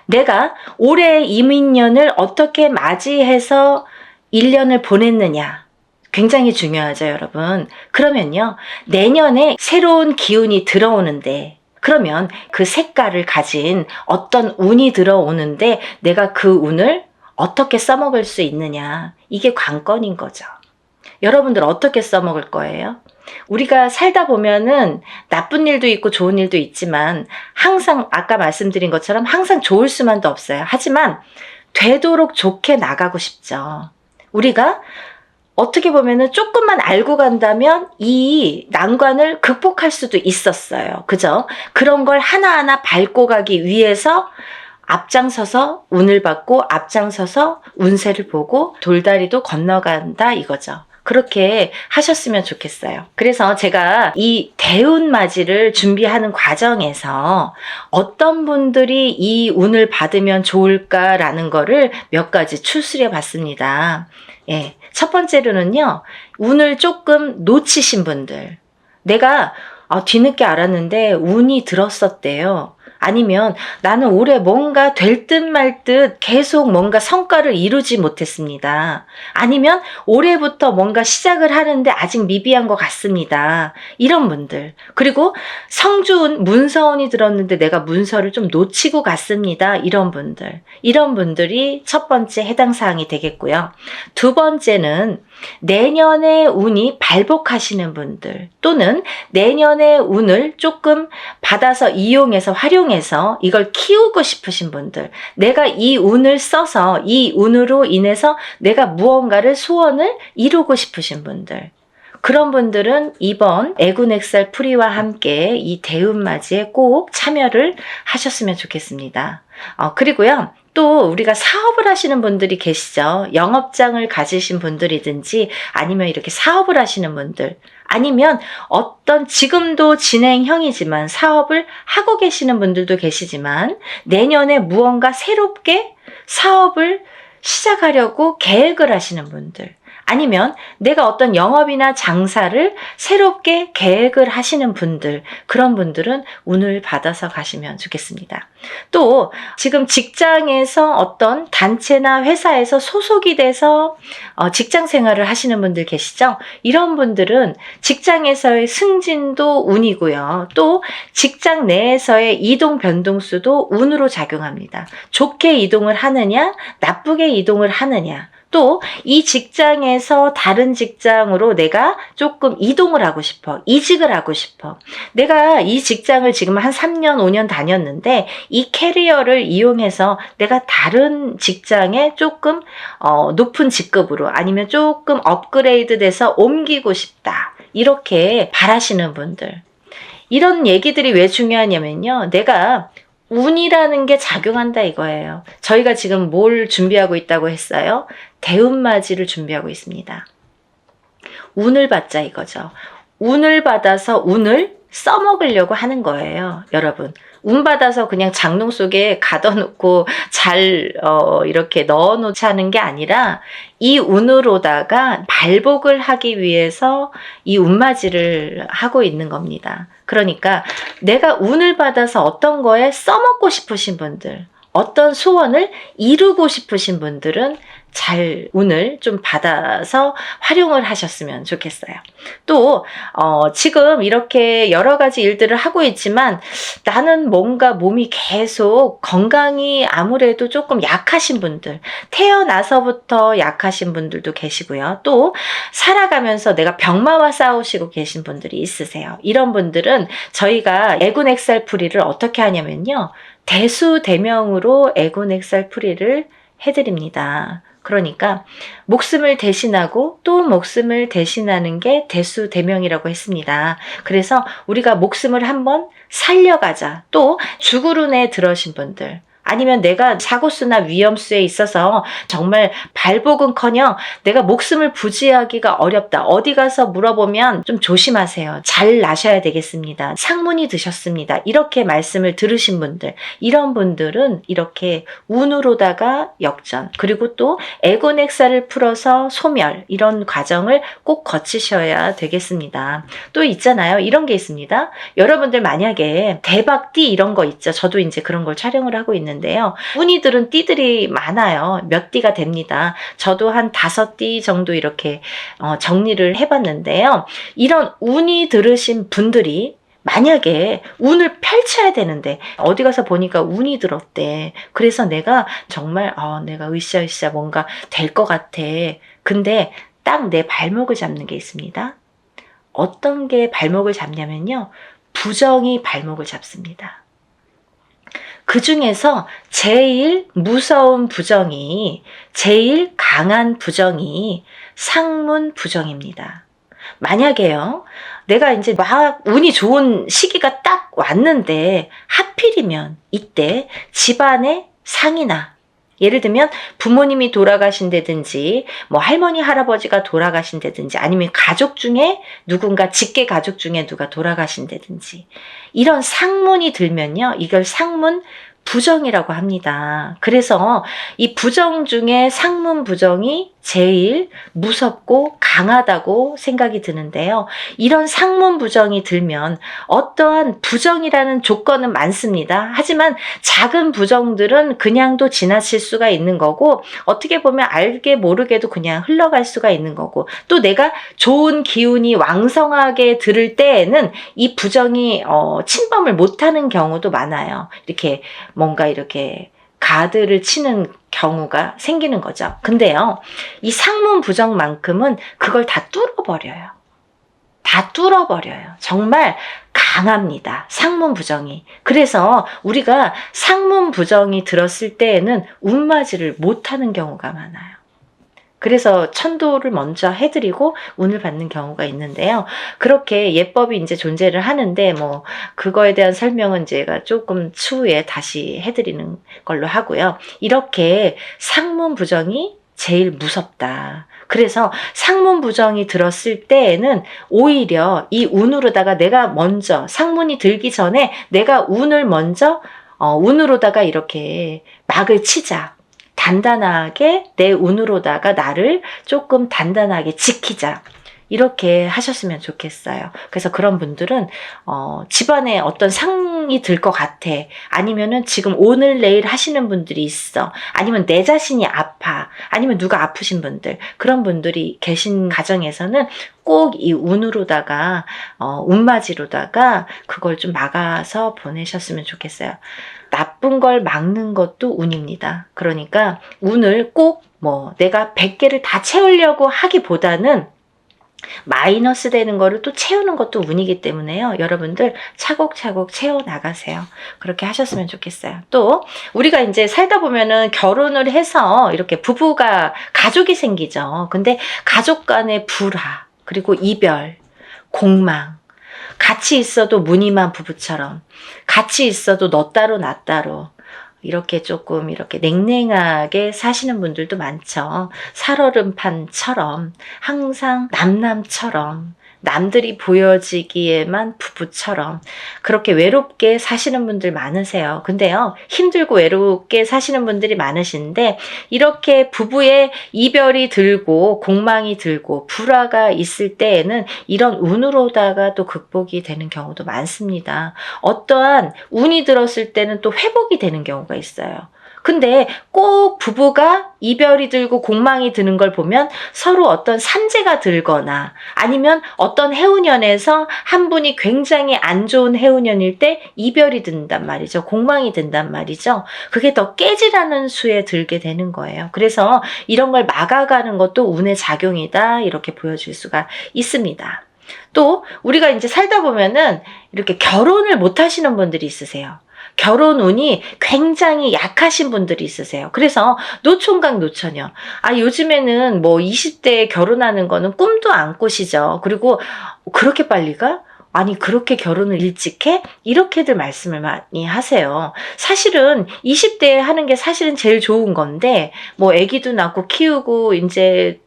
내가 올해의 이민년을 어떻게 맞이해서 1년을 보냈느냐. 굉장히 중요하죠, 여러분. 그러면요, 내년에 새로운 기운이 들어오는데 그러면 그 색깔을 가진 어떤 운이 들어오는데 내가 그 운을 어떻게 써먹을 수 있느냐. 이게 관건인 거죠. 여러분들 어떻게 써먹을 거예요? 우리가 살다 보면은 나쁜 일도 있고 좋은 일도 있지만 항상 아까 말씀드린 것처럼 항상 좋을 수만도 없어요. 하지만 되도록 좋게 나가고 싶죠. 우리가 어떻게 보면은 조금만 알고 간다면 이 난관을 극복할 수도 있었어요. 그죠? 그런 걸 하나하나 밟고 가기 위해서 앞장서서 운을 받고 앞장서서 운세를 보고 돌다리도 건너간다 이거죠. 그렇게 하셨으면 좋겠어요. 그래서 제가 이 대운맞이를 준비하는 과정에서 어떤 분들이 이 운을 받으면 좋을까라는 거를 몇 가지 추스려 봤습니다. 예. 첫 번째로는요, 운을 조금 놓치신 분들. 내가 뒤늦게 알았는데 운이 들었었대요. 아니면 나는 올해 뭔가 될 듯 말 듯 계속 뭔가 성과를 이루지 못했습니다. 아니면 올해부터 뭔가 시작을 하는데 아직 미비한 것 같습니다. 이런 분들. 그리고 성주운, 문서운이 들었는데 내가 문서를 좀 놓치고 갔습니다. 이런 분들. 이런 분들이 첫 번째 해당 사항이 되겠고요. 두 번째는 내년의 운이 발복하시는 분들 또는 내년의 운을 조금 받아서 이용해서 활용해서 이걸 키우고 싶으신 분들, 내가 이 운을 써서 이 운으로 인해서 내가 무언가를 소원을 이루고 싶으신 분들, 그런 분들은 이번 애군액살 풀이와 함께 이 대운맞이에 꼭 참여를 하셨으면 좋겠습니다. 그리고요. 또 우리가 사업을 하시는 분들이 계시죠. 영업장을 가지신 분들이든지 아니면 이렇게 사업을 하시는 분들 아니면 어떤 지금도 진행형이지만 사업을 하고 계시는 분들도 계시지만 내년에 무언가 새롭게 사업을 시작하려고 계획을 하시는 분들 아니면 내가 어떤 영업이나 장사를 새롭게 계획을 하시는 분들, 그런 분들은 운을 받아서 가시면 좋겠습니다. 또 지금 직장에서 어떤 단체나 회사에서 소속이 돼서 직장 생활을 하시는 분들 계시죠? 이런 분들은 직장에서의 승진도 운이고요. 또 직장 내에서의 이동 변동수도 운으로 작용합니다. 좋게 이동을 하느냐, 나쁘게 이동을 하느냐, 또 이 직장에서 다른 직장으로 내가 조금 이동을 하고 싶어. 이직을 하고 싶어. 내가 이 직장을 지금 한 3년, 5년 다녔는데 이 캐리어를 이용해서 내가 다른 직장에 조금 높은 직급으로 아니면 조금 업그레이드 돼서 옮기고 싶다. 이렇게 바라시는 분들. 이런 얘기들이 왜 중요하냐면요. 내가 운이라는 게 작용한다 이거예요. 저희가 지금 뭘 준비하고 있다고 했어요? 대운맞이를 준비하고 있습니다. 운을 받자 이거죠. 운을 받아서 운을 써먹으려고 하는 거예요. 여러분. 운 받아서 그냥 장롱 속에 가둬놓고 잘 이렇게 넣어놓자는 게 아니라 이 운으로다가 발복을 하기 위해서 이 운맞이를 하고 있는 겁니다. 그러니까 내가 운을 받아서 어떤 거에 써먹고 싶으신 분들, 어떤 소원을 이루고 싶으신 분들은 잘 운을 좀 받아서 활용을 하셨으면 좋겠어요. 또 지금 이렇게 여러 가지 일들을 하고 있지만 나는 뭔가 몸이 계속 건강이 아무래도 조금 약하신 분들, 태어나서부터 약하신 분들도 계시고요. 또 살아가면서 내가 병마와 싸우시고 계신 분들이 있으세요. 이런 분들은 저희가 애군액살풀이를 어떻게 하냐면요. 대수대명으로 애군액살풀이를 해드립니다. 그러니까 목숨을 대신하고 또 목숨을 대신하는 게 대수대명이라고 했습니다. 그래서 우리가 목숨을 한번 살려가자. 또 죽으run에 들어신 분들, 아니면 내가 사고수나 위험수에 있어서 정말 발복은커녕 내가 목숨을 부지하기가 어렵다. 어디 가서 물어보면 좀 조심하세요. 잘 나셔야 되겠습니다. 상문이 드셨습니다. 이렇게 말씀을 들으신 분들, 이런 분들은 이렇게 운으로다가 역전, 그리고 또 애곤액사를 풀어서 소멸, 이런 과정을 꼭 거치셔야 되겠습니다. 또 있잖아요. 이런 게 있습니다. 여러분들 만약에 대박띠 이런 거 있죠. 저도 이제 그런 걸 촬영을 하고 있는데요. 운이들은 띠들이 많아요. 몇 띠가 됩니다. 저도 한 5띠 정도 이렇게 정리를 해봤는데요. 이런 운이 들으신 분들이 만약에 운을 펼쳐야 되는데 어디 가서 보니까 운이 들었대. 그래서 내가 정말 내가 으쌰으쌰 뭔가 될 것 같아. 근데 딱 내 발목을 잡는 게 있습니다. 어떤 게 발목을 잡냐면요. 부정이 발목을 잡습니다. 그 중에서 제일 무서운 부정이, 제일 강한 부정이 상문 부정입니다. 만약에요, 내가 이제 막 운이 좋은 시기가 딱 왔는데 하필이면 이때 집안에 상이나, 예를 들면 부모님이 돌아가신다든지 뭐 할머니 할아버지가 돌아가신다든지 아니면 가족 중에 누군가 직계 가족 중에 누가 돌아가신다든지 이런 상문이 들면요, 이걸 상문 부정이라고 합니다. 그래서 이 부정 중에 상문 부정이 제일 무섭고 강하다고 생각이 드는데요. 이런 상문 부정이 들면 어떠한 부정이라는 조건은 많습니다. 하지만 작은 부정들은 그냥도 지나칠 수가 있는 거고, 어떻게 보면 알게 모르게도 그냥 흘러갈 수가 있는 거고, 또 내가 좋은 기운이 왕성하게 들을 때에는 이 부정이 침범을 못하는 경우도 많아요. 이렇게 뭔가 이렇게 가드를 치는 경우가 생기는 거죠. 근데요, 이 상문 부정만큼은 그걸 다 뚫어버려요. 다 뚫어버려요. 정말 강합니다. 상문 부정이. 그래서 우리가 상문 부정이 들었을 때에는 운맞이를 못하는 경우가 많아요. 그래서 천도를 먼저 해드리고 운을 받는 경우가 있는데요. 그렇게 예법이 이제 존재를 하는데 뭐 그거에 대한 설명은 제가 조금 추후에 다시 해드리는 걸로 하고요. 이렇게 상문 부정이 제일 무섭다. 그래서 상문 부정이 들었을 때에는 오히려 이 운으로다가 내가 먼저 상문이 들기 전에 내가 운을 먼저 운으로다가 이렇게 막을 치자. 단단하게 내 운으로다가 나를 조금 단단하게 지키자. 이렇게 하셨으면 좋겠어요. 그래서 그런 분들은 집안에 어떤 상이 들 것 같아. 아니면은 지금 오늘 내일 하시는 분들이 있어. 아니면 내 자신이 아파. 아니면 누가 아프신 분들. 그런 분들이 계신 가정에서는 꼭 이 운으로다가 운맞이로다가 그걸 좀 막아서 보내셨으면 좋겠어요. 나쁜 걸 막는 것도 운입니다. 그러니까 운을 꼭 뭐 내가 100개를 다 채우려고 하기보다는 마이너스 되는 거를 또 채우는 것도 운이기 때문에요. 여러분들 차곡차곡 채워 나가세요. 그렇게 하셨으면 좋겠어요. 또 우리가 이제 살다 보면은 결혼을 해서 이렇게 부부가 가족이 생기죠. 근데 가족 간의 불화, 그리고 이별, 공망, 같이 있어도 무늬만 부부처럼, 같이 있어도 너 따로 나 따로, 이렇게 조금 이렇게 냉랭하게 사시는 분들도 많죠. 살얼음판처럼 항상 남남처럼 남들이 보여지기에만 부부처럼 그렇게 외롭게 사시는 분들 많으세요. 근데요, 힘들고 외롭게 사시는 분들이 많으신데 이렇게 부부의 이별이 들고 공망이 들고 불화가 있을 때에는 이런 운으로다가 또 극복이 되는 경우도 많습니다. 어떠한 운이 들었을 때는 또 회복이 되는 경우가 있어요. 근데 꼭 부부가 이별이 들고 공망이 드는 걸 보면 서로 어떤 산재가 들거나 아니면 어떤 해운년에서 한 분이 굉장히 안 좋은 해운년일 때 이별이 든단 말이죠. 공망이 든단 말이죠. 그게 더 깨지라는 수에 들게 되는 거예요. 그래서 이런 걸 막아가는 것도 운의 작용이다, 이렇게 보여줄 수가 있습니다. 또 우리가 이제 살다 보면은 이렇게 결혼을 못 하시는 분들이 있으세요. 결혼 운이 굉장히 약하신 분들이 있으세요. 그래서 노총각 노처녀. 요즘에는 뭐 20대에 결혼하는 거는 꿈도 안 꾸시죠. 그리고 그렇게 빨리 가? 아니, 그렇게 결혼을 일찍 해? 이렇게들 말씀을 많이 하세요. 사실은 20대에 하는 게 사실은 제일 좋은 건데, 뭐 아기도 낳고 키우고 이제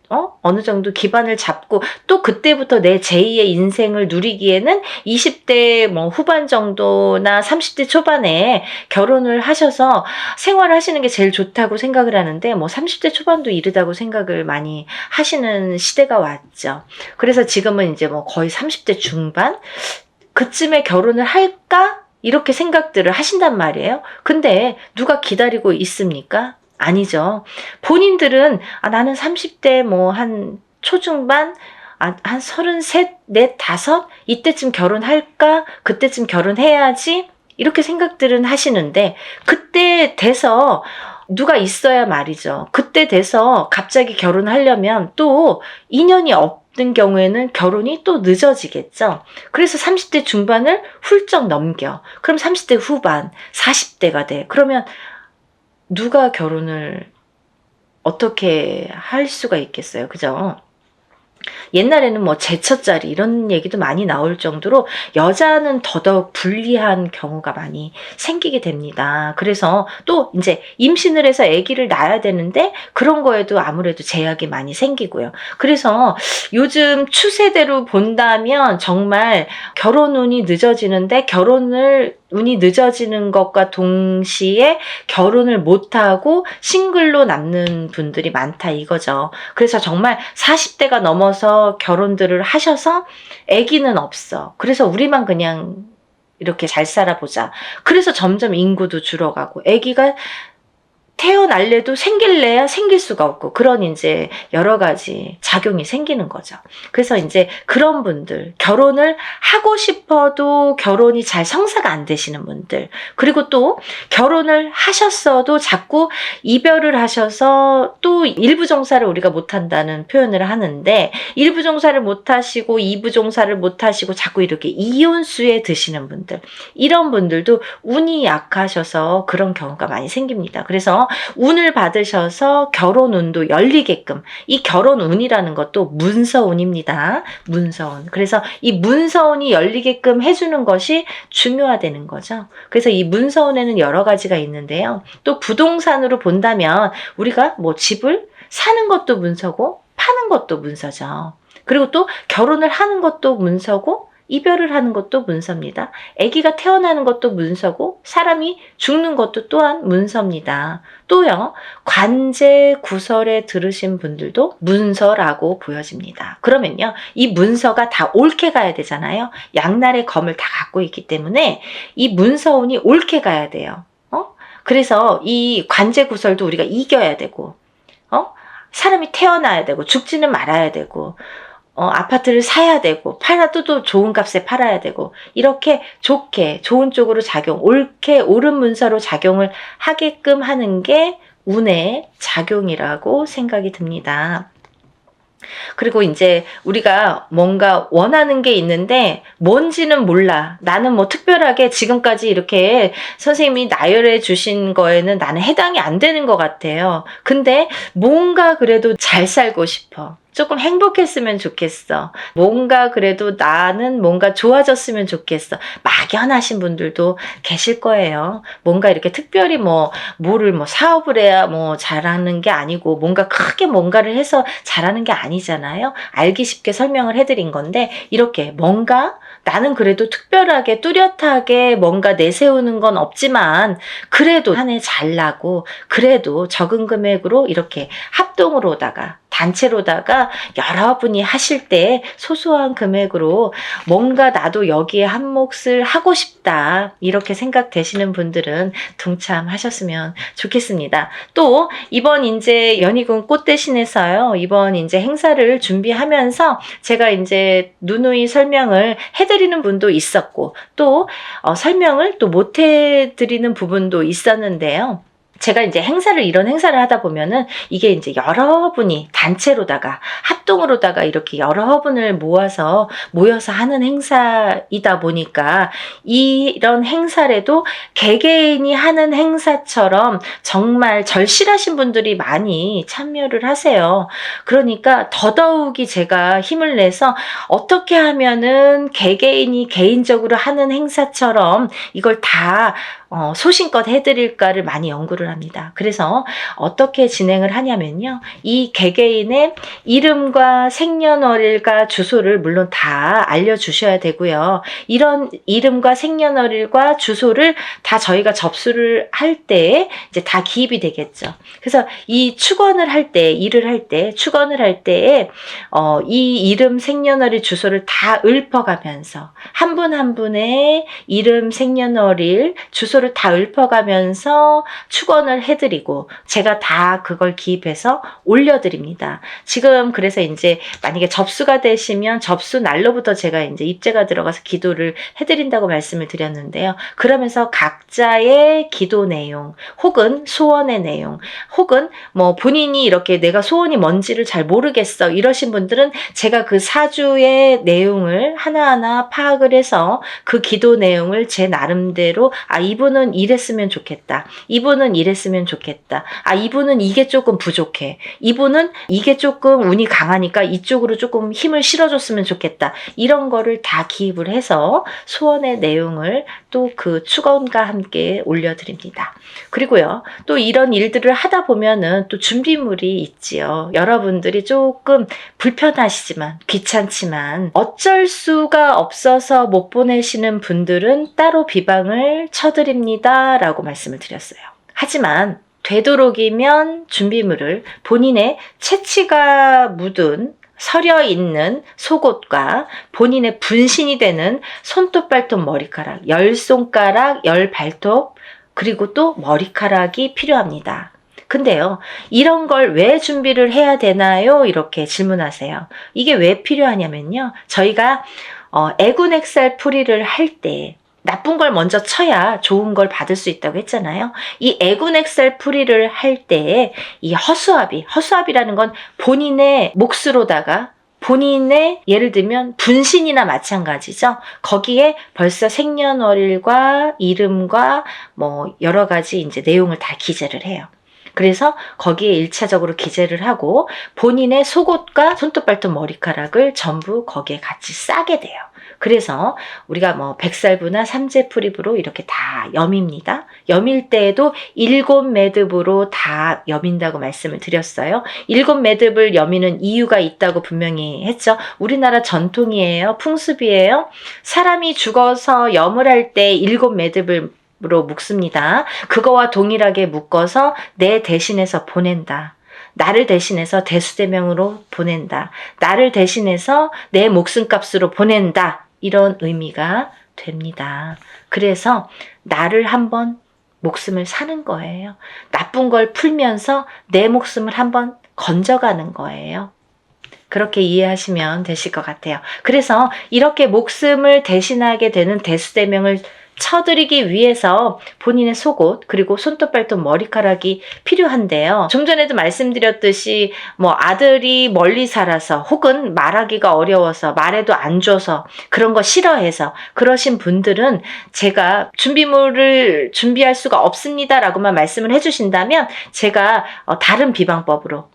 어느 정도 기반을 잡고 또 그때부터 내 제2의 인생을 누리기에는 20대 뭐 후반 정도나 30대 초반에 결혼을 하셔서 생활을 하시는 게 제일 좋다고 생각을 하는데, 뭐 30대 초반도 이르다고 생각을 많이 하시는 시대가 왔죠. 그래서 지금은 이제 뭐 거의 30대 중반? 그쯤에 결혼을 할까? 이렇게 생각들을 하신단 말이에요. 근데 누가 기다리고 있습니까? 아니죠. 본인들은 나는 30대 뭐 한 초중반, 한 33, 4, 5 이때쯤 결혼할까? 그때쯤 결혼해야지? 이렇게 생각들은 하시는데 그때 돼서 누가 있어야 말이죠. 그때 돼서 갑자기 결혼하려면 또 인연이 없는 경우에는 결혼이 또 늦어지겠죠. 그래서 30대 중반을 훌쩍 넘겨. 그럼 30대 후반, 40대가 돼. 그러면 누가 결혼을 어떻게 할 수가 있겠어요. 그죠? 옛날에는 뭐 제처자리 이런 얘기도 많이 나올 정도로 여자는 더더욱 불리한 경우가 많이 생기게 됩니다. 그래서 또 이제 임신을 해서 아기를 낳아야 되는데 그런 거에도 아무래도 제약이 많이 생기고요. 그래서 요즘 추세대로 본다면 정말 결혼 운이 늦어지는데 결혼을 운이 늦어지는 것과 동시에 결혼을 못하고 싱글로 남는 분들이 많다 이거죠. 그래서 정말 40대가 넘어서 결혼들을 하셔서 아기는 없어. 그래서 우리만 그냥 이렇게 잘 살아보자. 그래서 점점 인구도 줄어가고 아기가 태어날래도 생길래야 생길 수가 없고 그런 이제 여러 가지 작용이 생기는 거죠. 그래서 이제 그런 분들, 결혼을 하고 싶어도 결혼이 잘 성사가 안 되시는 분들, 그리고 또 결혼을 하셨어도 자꾸 이별을 하셔서 또 일부 종사를 우리가 못 한다는 표현을 하는데 일부 종사를 못 하시고 이부 종사를 못 하시고 자꾸 이렇게 이혼수에 드시는 분들, 이런 분들도 운이 약하셔서 그런 경우가 많이 생깁니다. 그래서 운을 받으셔서 결혼 운도 열리게끔, 이 결혼 운이라는 것도 문서운입니다. 문서운. 그래서 이 문서운이 열리게끔 해주는 것이 중요하다는 거죠. 그래서 이 문서운에는 여러 가지가 있는데요. 또 부동산으로 본다면 우리가 뭐 집을 사는 것도 문서고 파는 것도 문서죠. 그리고 또 결혼을 하는 것도 문서고 이별을 하는 것도 문서입니다. 아기가 태어나는 것도 문서고 사람이 죽는 것도 또한 문서입니다. 또요, 관제 구설에 들으신 분들도 문서라고 보여집니다. 그러면요, 이 문서가 다 옳게 가야 되잖아요. 양날의 검을 다 갖고 있기 때문에 이 문서운이 옳게 가야 돼요. 그래서 이 관제 구설도 우리가 이겨야 되고, 사람이 태어나야 되고 죽지는 말아야 되고, 아파트를 사야 되고 팔아도 또 좋은 값에 팔아야 되고 이렇게 좋게 좋은 쪽으로 작용, 옳게 옳은 문서로 작용을 하게끔 하는 게 운의 작용이라고 생각이 듭니다. 그리고 이제 우리가 뭔가 원하는 게 있는데 뭔지는 몰라. 나는 뭐 특별하게 지금까지 이렇게 선생님이 나열해 주신 거에는 나는 해당이 안 되는 것 같아요. 근데 뭔가 그래도 잘 살고 싶어. 조금 행복했으면 좋겠어. 뭔가 그래도 나는 뭔가 좋아졌으면 좋겠어. 막연하신 분들도 계실 거예요. 뭔가 이렇게 특별히 뭐를 사업을 해야 잘하는 게 아니고 뭔가 크게 뭔가를 해서 잘하는 게 아니잖아요. 알기 쉽게 설명을 해드린 건데 이렇게 뭔가 나는 그래도 특별하게 뚜렷하게 뭔가 내세우는 건 없지만 그래도 한 해 잘 나고 그래도 적은 금액으로 이렇게 합동으로다가 단체로다가 여러분이 하실 때 소소한 금액으로 뭔가 나도 여기에 한 몫을 하고 싶다 이렇게 생각되시는 분들은 동참하셨으면 좋겠습니다. 또 이번 이제 연희군 꽃 대신해서요 이번 이제 행사를 준비하면서 제가 이제 누누이 설명을 해드리는 분도 있었고 또 설명을 또 못 해드리는 부분도 있었는데요. 제가 이제 이런 행사를 하다 보면은 이게 이제 여러분이 단체로다가 합동으로다가 이렇게 여러분을 모여서 하는 행사이다 보니까 이런 행사라도 개개인이 하는 행사처럼 정말 절실하신 분들이 많이 참여를 하세요. 그러니까 더더욱이 제가 힘을 내서 어떻게 하면은 개개인이 개인적으로 하는 행사처럼 이걸 다 소신껏 해드릴까를 많이 연구를 합니다. 그래서 어떻게 진행을 하냐면요. 이 개개인의 이름과 생년월일과 주소를 물론 다 알려주셔야 되고요. 이런 이름과 생년월일과 주소를 다 저희가 접수를 할 때 이제 다 기입이 되겠죠. 그래서 이 축원을 할 때, 일을 할 때, 축원을 할 때에 이 이름, 생년월일, 주소를 다 읊어가면서 한 분 한 분의 이름, 생년월일, 주소를 다 읊어가면서 축원을 해드리고 제가 다 그걸 기입해서 올려드립니다. 지금 그래서 이제 만약에 접수가 되시면 접수 날로부터 제가 이제 입제가 들어가서 기도를 해드린다고 말씀을 드렸는데요. 그러면서 각자의 기도 내용 혹은 소원의 내용 혹은 본인이 이렇게 내가 소원이 뭔지를 잘 모르겠어 이러신 분들은 제가 그 사주의 내용을 하나하나 파악을 해서 그 기도 내용을 제 나름대로 이분은 이랬으면 좋겠다. 이분은 이랬으면 좋겠다. 이분은 이게 조금 부족해. 이분은 이게 조금 운이 강하니까 이쪽으로 조금 힘을 실어줬으면 좋겠다. 이런 거를 다 기입을 해서 소원의 내용을 또 그 축원과 함께 올려드립니다. 그리고요, 또 이런 일들을 하다 보면은 또 준비물이 있지요. 여러분들이 조금 불편하시지만, 귀찮지만, 어쩔 수가 없어서 못 보내시는 분들은 따로 비방을 쳐드립니다. 라고 말씀을 드렸어요. 하지만, 되도록이면 준비물을 본인의 채취가 묻은 서려 있는 속옷과 본인의 분신이 되는 손톱, 발톱, 머리카락, 10손가락, 10발톱, 그리고 또 머리카락이 필요합니다. 근데요, 이런 걸 왜 준비를 해야 되나요? 이렇게 질문하세요. 이게 왜 필요하냐면요, 저희가 애군액살 풀이를 할 때 나쁜 걸 먼저 쳐야 좋은 걸 받을 수 있다고 했잖아요. 이 애군액살 풀이를 할 때 이 허수아비라는 건 본인의 몫으로다가 본인의 예를 들면 분신이나 마찬가지죠. 거기에 벌써 생년월일과 이름과 여러 가지 이제 내용을 다 기재를 해요. 그래서 거기에 1차적으로 기재를 하고 본인의 속옷과 손톱, 발톱, 머리카락을 전부 거기에 같이 싸게 돼요. 그래서 우리가 백살부나 삼재풀입으로 이렇게 다 염입니다. 염일 때에도 7매듭으로 다 염인다고 말씀을 드렸어요. 7매듭을 염이는 이유가 있다고 분명히 했죠. 우리나라 전통이에요. 풍습이에요. 사람이 죽어서 염을 할 때 7매듭을 으로 묶습니다. 그거와 동일하게 묶어서 내 대신해서 보낸다. 나를 대신해서 대수대명으로 보낸다. 나를 대신해서 내 목숨값으로 보낸다. 이런 의미가 됩니다. 그래서 나를 한번 목숨을 사는 거예요. 나쁜 걸 풀면서 내 목숨을 한번 건져가는 거예요. 그렇게 이해하시면 되실 것 같아요. 그래서 이렇게 목숨을 대신하게 되는 대수대명을 쳐드리기 위해서 본인의 속옷 그리고 손톱 발톱 머리카락이 필요한데요. 좀 전에도 말씀드렸듯이 뭐 아들이 멀리 살아서 혹은 말하기가 어려워서 말해도 안 줘서 그런 거 싫어해서 그러신 분들은 제가 준비물을 준비할 수가 없습니다 라고만 말씀을 해주신다면 제가 다른 비방법으로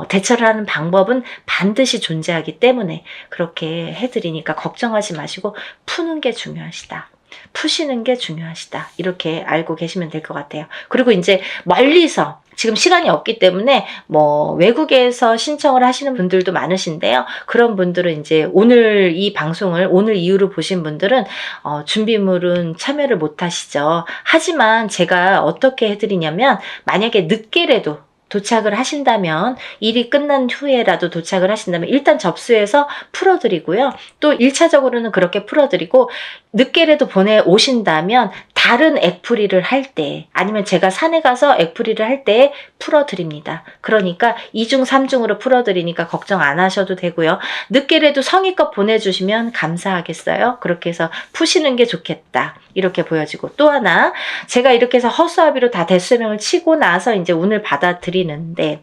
대처를 하는 방법은 반드시 존재하기 때문에 그렇게 해드리니까 걱정하지 마시고 푸는 게 중요하시다. 푸시는 게 중요하시다. 이렇게 알고 계시면 될 것 같아요. 그리고 이제 멀리서 지금 시간이 없기 때문에 뭐 외국에서 신청을 하시는 분들도 많으신데요. 그런 분들은 이제 오늘 이 방송을 오늘 이후로 보신 분들은 준비물은 참여를 못 하시죠. 하지만 제가 어떻게 해드리냐면 만약에 늦게라도 도착을 하신다면 일이 끝난 후에라도 도착을 하신다면 일단 접수해서 풀어드리고요. 또 1차적으로는 그렇게 풀어드리고 늦게라도 보내오신다면 다른 액풀이를 할 때 아니면 제가 산에 가서 액풀이를 할 때 풀어드립니다. 그러니까 2중 3중으로 풀어드리니까 걱정 안 하셔도 되고요. 늦게라도 성의껏 보내주시면 감사하겠어요. 그렇게 해서 푸시는 게 좋겠다. 이렇게 보여지고 또 하나 제가 이렇게 해서 허수아비로 다 대수명을 치고 나서 이제 운을 받아들이는데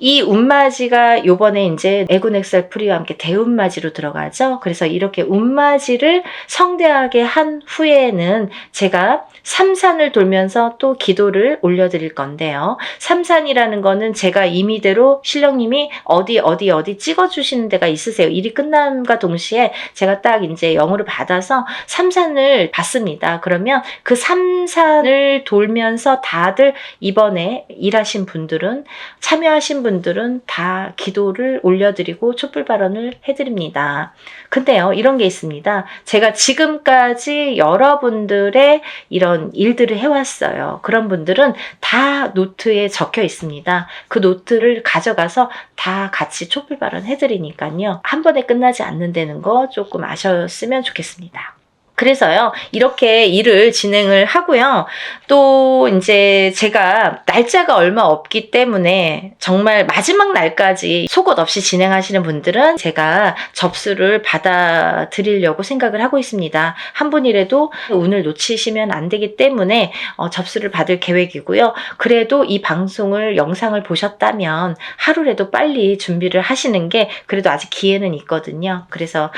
이 운맞이가 요번에 이제 애군엑셀 풀이와 함께 대운맞이로 들어가죠. 그래서 이렇게 운맞이를 성대하게 한 후에는 제가 삼산을 돌면서 또 기도를 올려드릴 건데요. 삼산이라는 거는 제가 임의대로 신령님이 어디 찍어주시는 데가 있으세요. 일이 끝남과 동시에 제가 딱 이제 영어를 받아서 삼산을 받습니다. 그러면 그 삼산을 돌면서 다들 이번에 일하신 분들은 참여하신 분들은 다 기도를 올려드리고 촛불 발언을 해드립니다. 근데요, 이런 게 있습니다. 제가 지금까지 여러분들의 이런 일들을 해왔어요. 그런 분들은 다 노트에 적혀 있습니다. 그 노트를 가져가서 다 같이 촛불 발언 해드리니까요. 한 번에 끝나지 않는다는 거 조금 아셨으면 좋겠습니다. 그래서요, 이렇게 일을 진행을 하고요. 또 이제 제가 날짜가 얼마 없기 때문에 정말 마지막 날까지 속옷 없이 진행하시는 분들은 제가 접수를 받아드리려고 생각을 하고 있습니다. 한 분이라도 운을 놓치시면 안 되기 때문에 접수를 받을 계획이고요. 그래도 이 방송을 영상을 보셨다면 하루라도 빨리 준비를 하시는 게 그래도 아직 기회는 있거든요. 그래서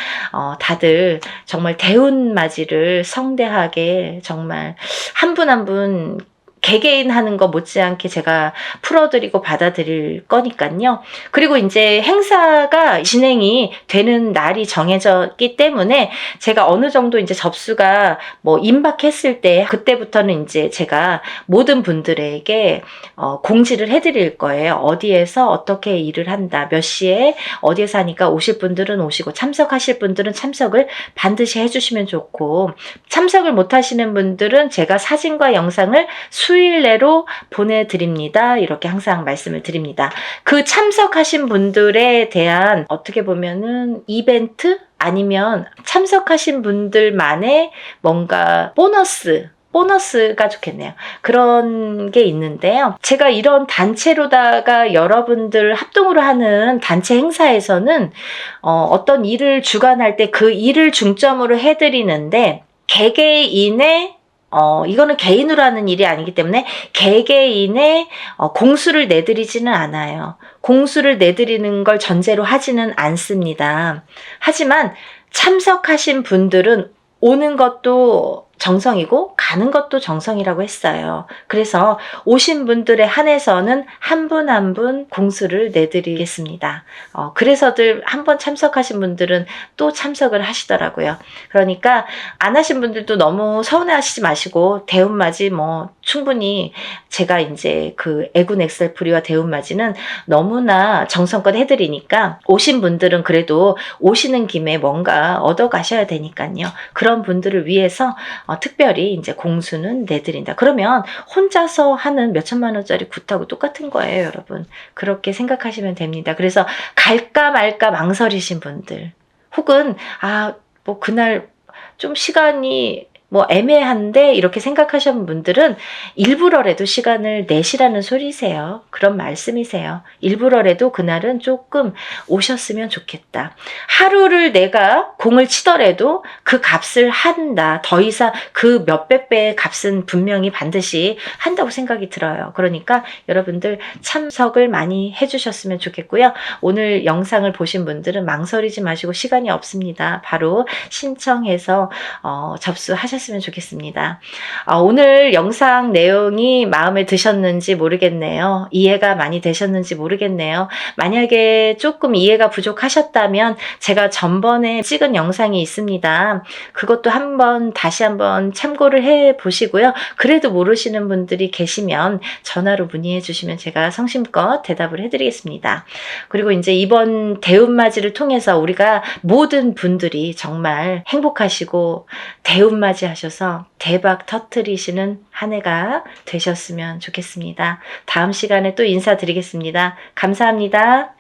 다들 정말 대운맞이를 성대하게 정말 한 분 한 분 개개인 하는 거 못지않게 제가 풀어드리고 받아들일 거니까요. 그리고 이제 행사가 진행이 되는 날이 정해졌기 때문에 제가 어느 정도 이제 접수가 뭐 임박했을 때 그때부터는 이제 제가 모든 분들에게 공지를 해드릴 거예요. 어디에서 어떻게 일을 한다, 몇 시에 어디에서 하니까 오실 분들은 오시고 참석하실 분들은 참석을 반드시 해주시면 좋고 참석을 못 하시는 분들은 제가 사진과 영상을 수일 내로 보내드립니다. 이렇게 항상 말씀을 드립니다. 그 참석하신 분들에 대한 어떻게 보면은 이벤트? 아니면 참석하신 분들만의 뭔가 보너스가 좋겠네요. 그런 게 있는데요. 제가 이런 단체로다가 여러분들 합동으로 하는 단체 행사에서는 어떤 일을 주관할 때 그 일을 중점으로 해드리는데 개개인의 이거는 개인으로 하는 일이 아니기 때문에 개개인의 공수를 내드리지는 않아요. 공수를 내드리는 걸 전제로 하지는 않습니다. 하지만 참석하신 분들은 오는 것도 정성이고 가는 것도 정성이라고 했어요. 그래서 오신 분들에 한해서는 한 분 한 분 공수를 내드리겠습니다. 그래서들 한 번 참석하신 분들은 또 참석을 하시더라고요. 그러니까 안 하신 분들도 너무 서운해하시지 마시고 대운맞이 뭐 충분히 제가 이제 그 애군 엑셀풀이와 대운맞이는 너무나 정성껏 해드리니까 오신 분들은 그래도 오시는 김에 뭔가 얻어 가셔야 되니까요. 그런 분들을 위해서 특별히 이제 공수는 내드린다. 그러면 혼자서 하는 몇천만 원짜리 굿하고 똑같은 거예요, 여러분. 그렇게 생각하시면 됩니다. 그래서 갈까 말까 망설이신 분들, 혹은 뭐 그날 좀 시간이 뭐 애매한데 이렇게 생각하시는 분들은 일부러라도 시간을 내시라는 소리세요. 그런 말씀이세요. 일부러라도 그날은 조금 오셨으면 좋겠다. 하루를 내가 공을 치더라도 그 값을 한다. 더 이상 그 몇백 배의 값은 분명히 반드시 한다고 생각이 들어요. 그러니까 여러분들 참석을 많이 해주셨으면 좋겠고요. 오늘 영상을 보신 분들은 망설이지 마시고 시간이 없습니다. 바로 신청해서 접수하셨으면 좋겠습니다. 오늘 영상 내용이 마음에 드셨는지 모르겠네요. 이해가 많이 되셨는지 모르겠네요. 만약에 조금 이해가 부족하셨다면 제가 전번에 찍은 영상이 있습니다. 그것도 다시 한번 참고를 해 보시고요. 그래도 모르시는 분들이 계시면 전화로 문의해 주시면 제가 성심껏 대답을 해드리겠습니다. 그리고 이제 이번 대운맞이를 통해서 우리가 모든 분들이 정말 행복하시고 대운맞이 하셔서 대박 터뜨리시는 한 해가 되셨으면 좋겠습니다. 다음 시간에 또 인사드리겠습니다. 감사합니다.